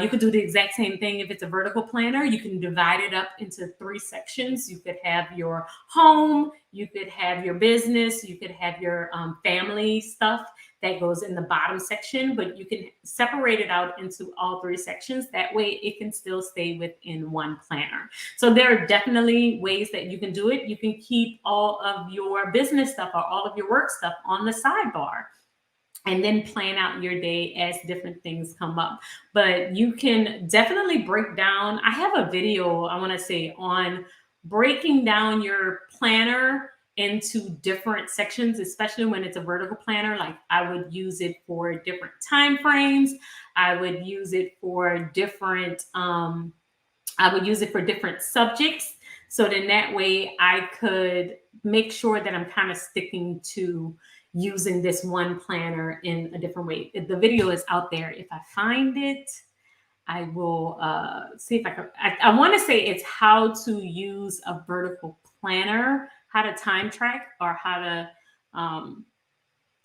You could do the exact same thing if it's a vertical planner. You can divide it up into 3 sections. You could have your home, you could have your business, you could have your family stuff that goes in the bottom section, but you can separate it out into all 3 sections. That way it can still stay within one planner. So there are definitely ways that you can do it. You can keep all of your business stuff or all of your work stuff on the sidebar, and then plan out your day as different things come up. But you can definitely break down. I have a video, I want to say, on breaking down your planner into different sections, especially when it's a vertical planner. Like I would use it for different time frames. I would use it for different subjects. So then that way I could make sure that I'm kind of sticking to using this one planner in a different way. The video is out there. If I find it, I will see if I can. I want to say it's how to use a vertical planner, how to time track, or how to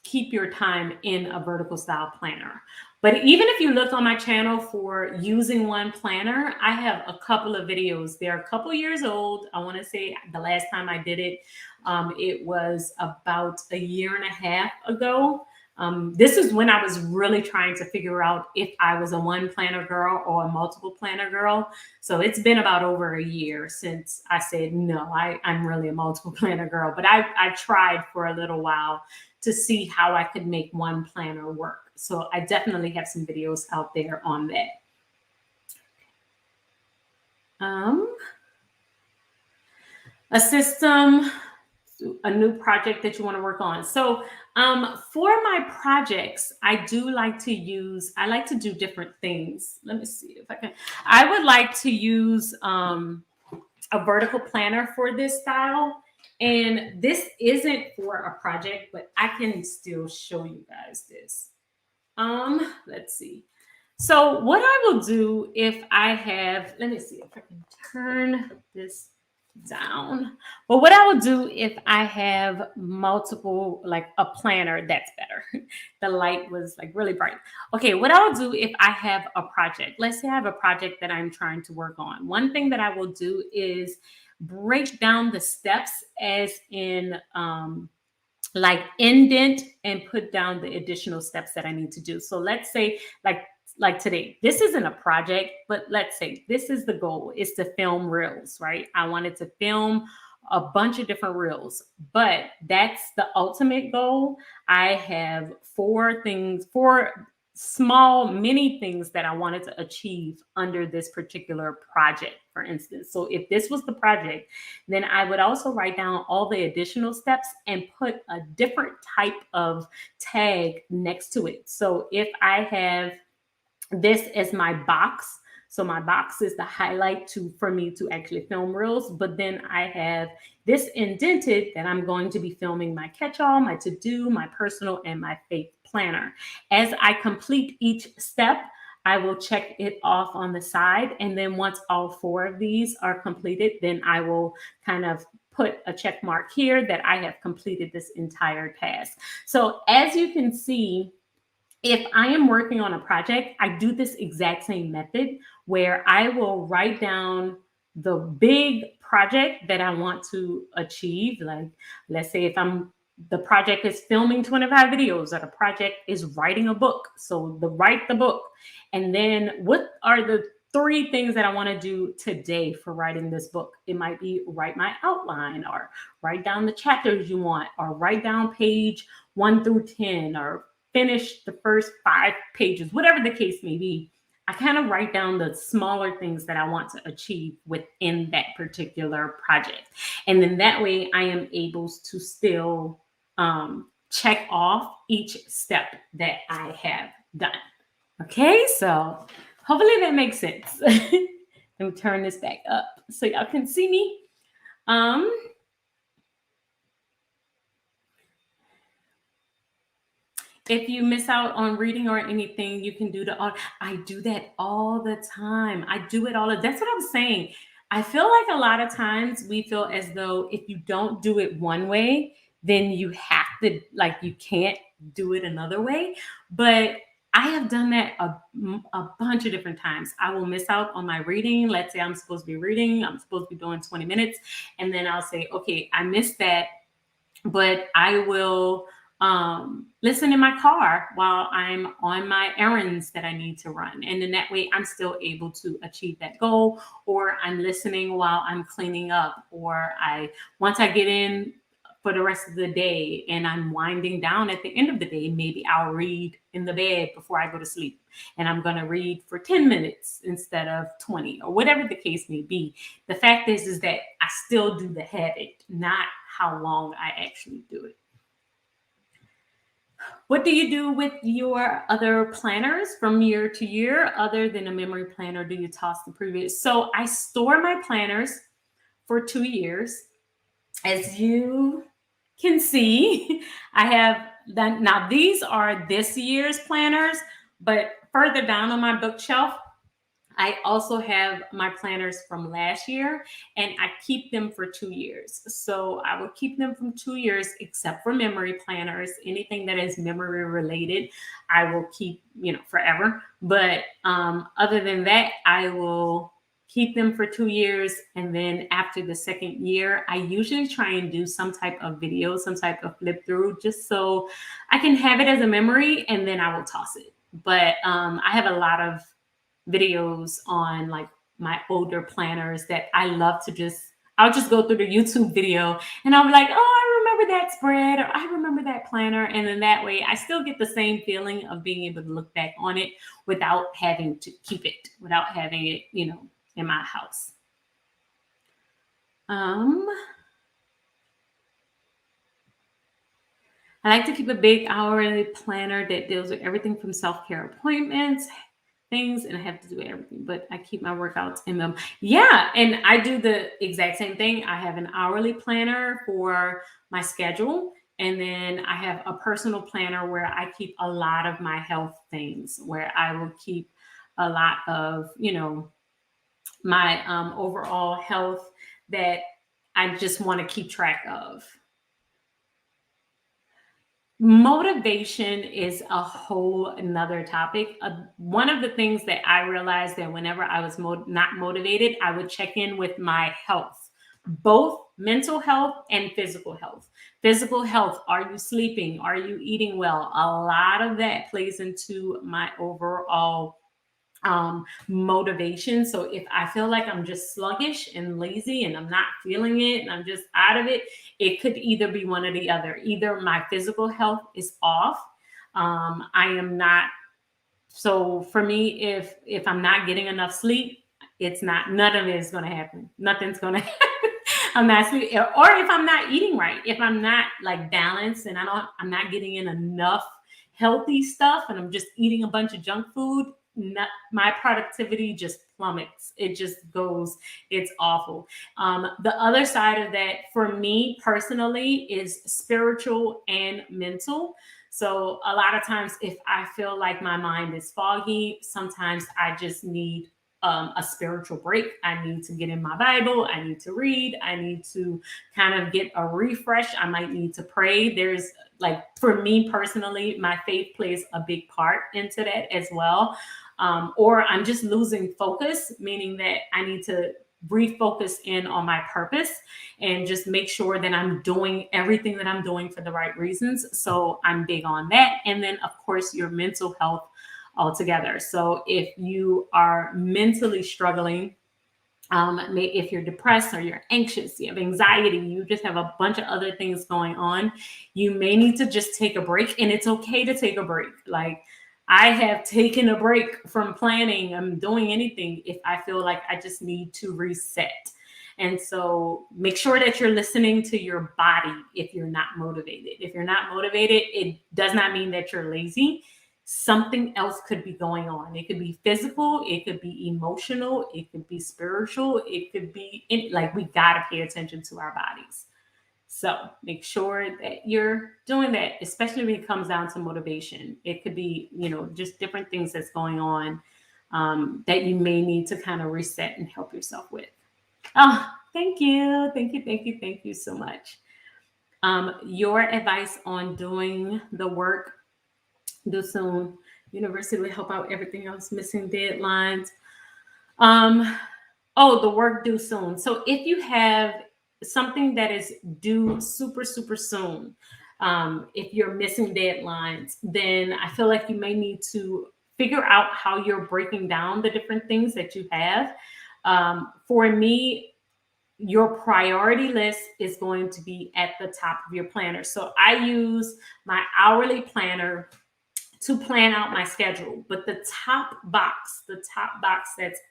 keep your time in a vertical style planner. But even if you look on my channel for using one planner, I have a couple of videos. They're a couple years old. I want to say the last time I did it, it was about a year and a half ago. This is when I was really trying to figure out if I was a one planner girl or a multiple planner girl. So it's been about over a year since I said, no, I'm really a multiple planner girl. But I tried for a little while to see how I could make one planner work. So I definitely have some videos out there on that. A system, a new project that you want to work on. So for my projects, I like to do different things. Let me see if I can. I would like to use a vertical planner for this style. And this isn't for a project, but I can still show you guys this. Let's see. So what I will do if I have, let me see if I can turn this down. But what I will do if I have multiple, like a planner, that's better. The light was like really bright. Okay, what I will do if I have a project, let's say I have a project that I'm trying to work on. One thing that I will do is break down the steps as in like indent and put down the additional steps that I need to do. So let's say like today, this isn't a project, but let's say this is the goal, is to film reels, right? I wanted to film a bunch of different reels, but that's the ultimate goal. I have 4 small mini things that I wanted to achieve under this particular project, for instance. So if this was the project, then I would also write down all the additional steps and put a different type of tag next to it. So if I have this as my box, so my box is the highlight for me to actually film reels, but then I have this indented that I'm going to be filming my catch-all, my to-do, my personal, and my faith planner. As I complete each step, I will check it off on the side. And then once all 4 of these are completed, then I will kind of put a check mark here that I have completed this entire task. So as you can see, if I am working on a project, I do this exact same method where I will write down the big project that I want to achieve. Like, let's say if the project is filming 25 videos, or the project is writing a book. So write the book. And then what are the three things that I want to do today for writing this book? It might be write my outline, or write down the chapters you want, or write down page 1 through 10, or finish the first 5 pages, whatever the case may be. I kind of write down the smaller things that I want to achieve within that particular project. And then that way I am able to still check off each step that I have done. Okay, so hopefully that makes sense. Let me turn this back up so y'all can see me. If you miss out on reading or anything, you can do I do that all the time. I do it that's what I'm saying. I feel like a lot of times we feel as though if you don't do it one way, then you have to, like, you can't do it another way. But I have done that a bunch of different times. I will miss out on my reading. Let's say I'm supposed to be reading, I'm supposed to be doing 20 minutes. And then I'll say, okay, I missed that, but I will listen in my car while I'm on my errands that I need to run. And in that way, I'm still able to achieve that goal. Or I'm listening while I'm cleaning up, or once I get in for the rest of the day and I'm winding down at the end of the day, maybe I'll read in the bed before I go to sleep. And I'm going to read for 10 minutes instead of 20, or whatever the case may be. The fact is that I still do the habit, not how long I actually do it. What do you do with your other planners from year to year other than a memory planner? Do you toss the previous? So I store my planners for 2 years. As you can see, I have done, now these are this year's planners, but further down on my bookshelf, I also have my planners from last year, and I keep them for 2 years. So I will keep them from 2 years, except for memory planners. Anything that is memory related, I will keep, forever. But other than that, I will keep them for 2 years. And then after the second year, I usually try and do some type of video, some type of flip through, just so I can have it as a memory, and then I will toss it. But I have a lot of videos on, like, my older planners that I love to I'll just go through the YouTube video and I'll be like, oh, I remember that spread, or I remember that planner. And then that way I still get the same feeling of being able to look back on it without having to keep it, without having it, in my house. I like to keep a big hourly planner that deals with everything from self-care appointments, things, and I have to do everything, but I keep my workouts in them. Yeah, and I do the exact same thing. I have an hourly planner for my schedule, and then I have a personal planner where I keep a lot of my health things, where I will keep a lot of, my overall health that I just want to keep track of. Motivation is a whole another topic. One of the things that I realized that whenever I was not motivated, I would check in with my health, both mental health and physical health. Physical health, are you sleeping? Are you eating well? A lot of that plays into my overall motivation. So if I feel like I'm just sluggish and lazy and I'm not feeling it and I'm just out of it, it could either be one or the other. Either my physical health is off. I am not. So for me, if I'm not getting enough sleep, none of it is going to happen. Nothing's going to happen. I'm not sleeping, or if I'm not eating right, if I'm not, like, balanced and I'm not getting in enough healthy stuff and I'm just eating a bunch of junk food, my productivity just plummets. It just goes, it's awful. The other side of that for me personally is spiritual and mental. So a lot of times if I feel like my mind is foggy, sometimes I just need a spiritual break. I need to get in my Bible. I need to read. I need to kind of get a refresh. I might need to pray. There's, like, for me personally, my faith plays a big part into that as well. Or I'm just losing focus, meaning that I need to refocus in on my purpose and just make sure that I'm doing everything that I'm doing for the right reasons. So I'm big on that. And then, of course, your mental health altogether. So if you are mentally struggling, if you're depressed or you're anxious, you have anxiety, you just have a bunch of other things going on, you may need to just take a break. And it's okay to take a break. Like, I have taken a break from planning and doing anything if I feel like I just need to reset. And so make sure that you're listening to your body if you're not motivated. If you're not motivated, it does not mean that you're lazy. Something else could be going on. It could be physical, it could be emotional, it could be spiritual, it could be like, we got to pay attention to our bodies. So make sure that you're doing that, especially when it comes down to motivation. It could be, just different things that's going on that you may need to kind of reset and help yourself with. Oh, thank you. Thank you. Thank you. Thank you so much. Your advice on doing the work due soon. University will help out everything else, missing deadlines. The work due soon. So if you have something that is due super, super soon, if you're missing deadlines, then I feel like you may need to figure out how you're breaking down the different things that you have. For me, your priority list is going to be at the top of your planner. So I use my hourly planner to plan out my schedule. But the top box that's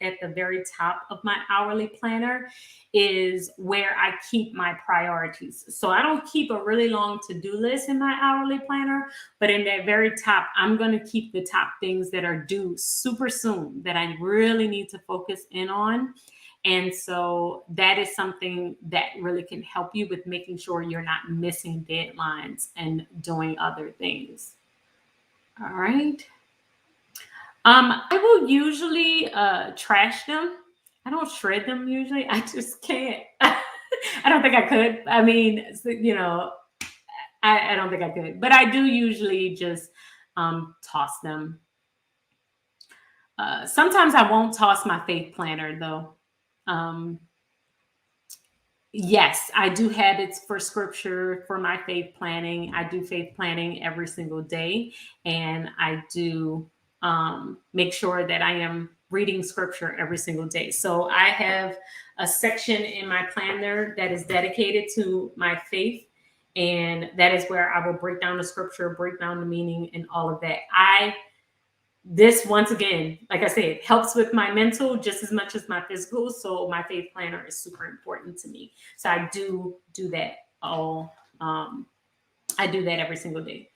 at the very top of my hourly planner is where I keep my priorities. So I don't keep a really long to-do list in my hourly planner, but in that very top, I'm going to keep the top things that are due super soon that I really need to focus in on. And so that is something that really can help you with making sure you're not missing deadlines and doing other things. All right. I will usually trash them. I don't shred them usually. I just can't. I don't think I could. I mean, I don't think I could. But I do usually just toss them. Sometimes I won't toss my faith planner, though. Yes, I do habits for scripture for my faith planning. I do faith planning every single day, and I do make sure that I am reading scripture every single day. So I have a section in my planner that is dedicated to my faith, and that is where I will break down the scripture, break down the meaning, and all of that. This, once again, like I said, helps with my mental just as much as my physical. So my faith planner is super important to me. So I do that I do that every single day.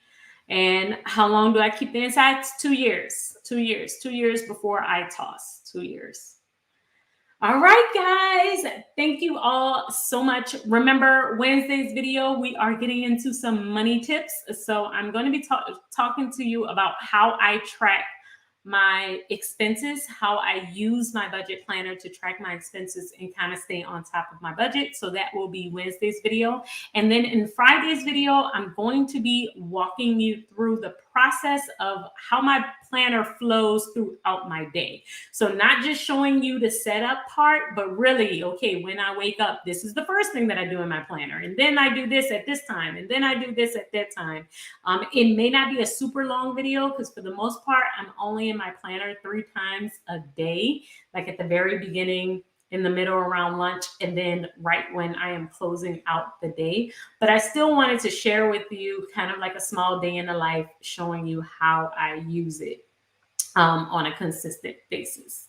And how long do I keep the insights? 2 years. 2 years. 2 years before I toss. 2 years. All right, guys. Thank you all so much. Remember, Wednesday's video, we are getting into some money tips. So I'm going to be talking to you about how I track my expenses, how I use my budget planner to track my expenses and kind of stay on top of my budget. So that will be Wednesday's video. And then in Friday's video, I'm going to be walking you through the process of how my planner flows throughout my day. So not just showing you the setup part, but really, okay, when I wake up, this is the first thing that I do in my planner. And then I do this at this time. And then I do this at that time. It may not be a super long video because for the most part, I'm only in my planner 3 times a day, like at the very beginning, in the middle around lunch, and then right when I am closing out the day. But I still wanted to share with you kind of like a small day in the life, showing you how I use it on a consistent basis.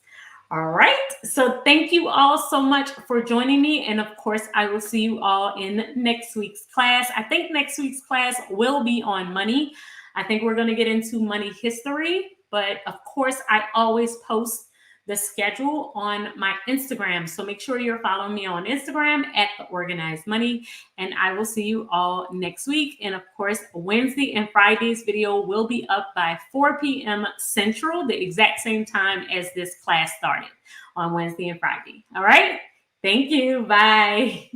All right. So thank you all so much for joining me. And of course, I will see you all in next week's class. I think next week's class will be on money. I think we're going to get into money history. But of course, I always post the schedule on my Instagram. So make sure you're following me on Instagram at The Organized Money. And I will see you all next week. And of course, Wednesday and Friday's video will be up by 4 p.m. Central, the exact same time as this class started on Wednesday and Friday. All right. Thank you. Bye.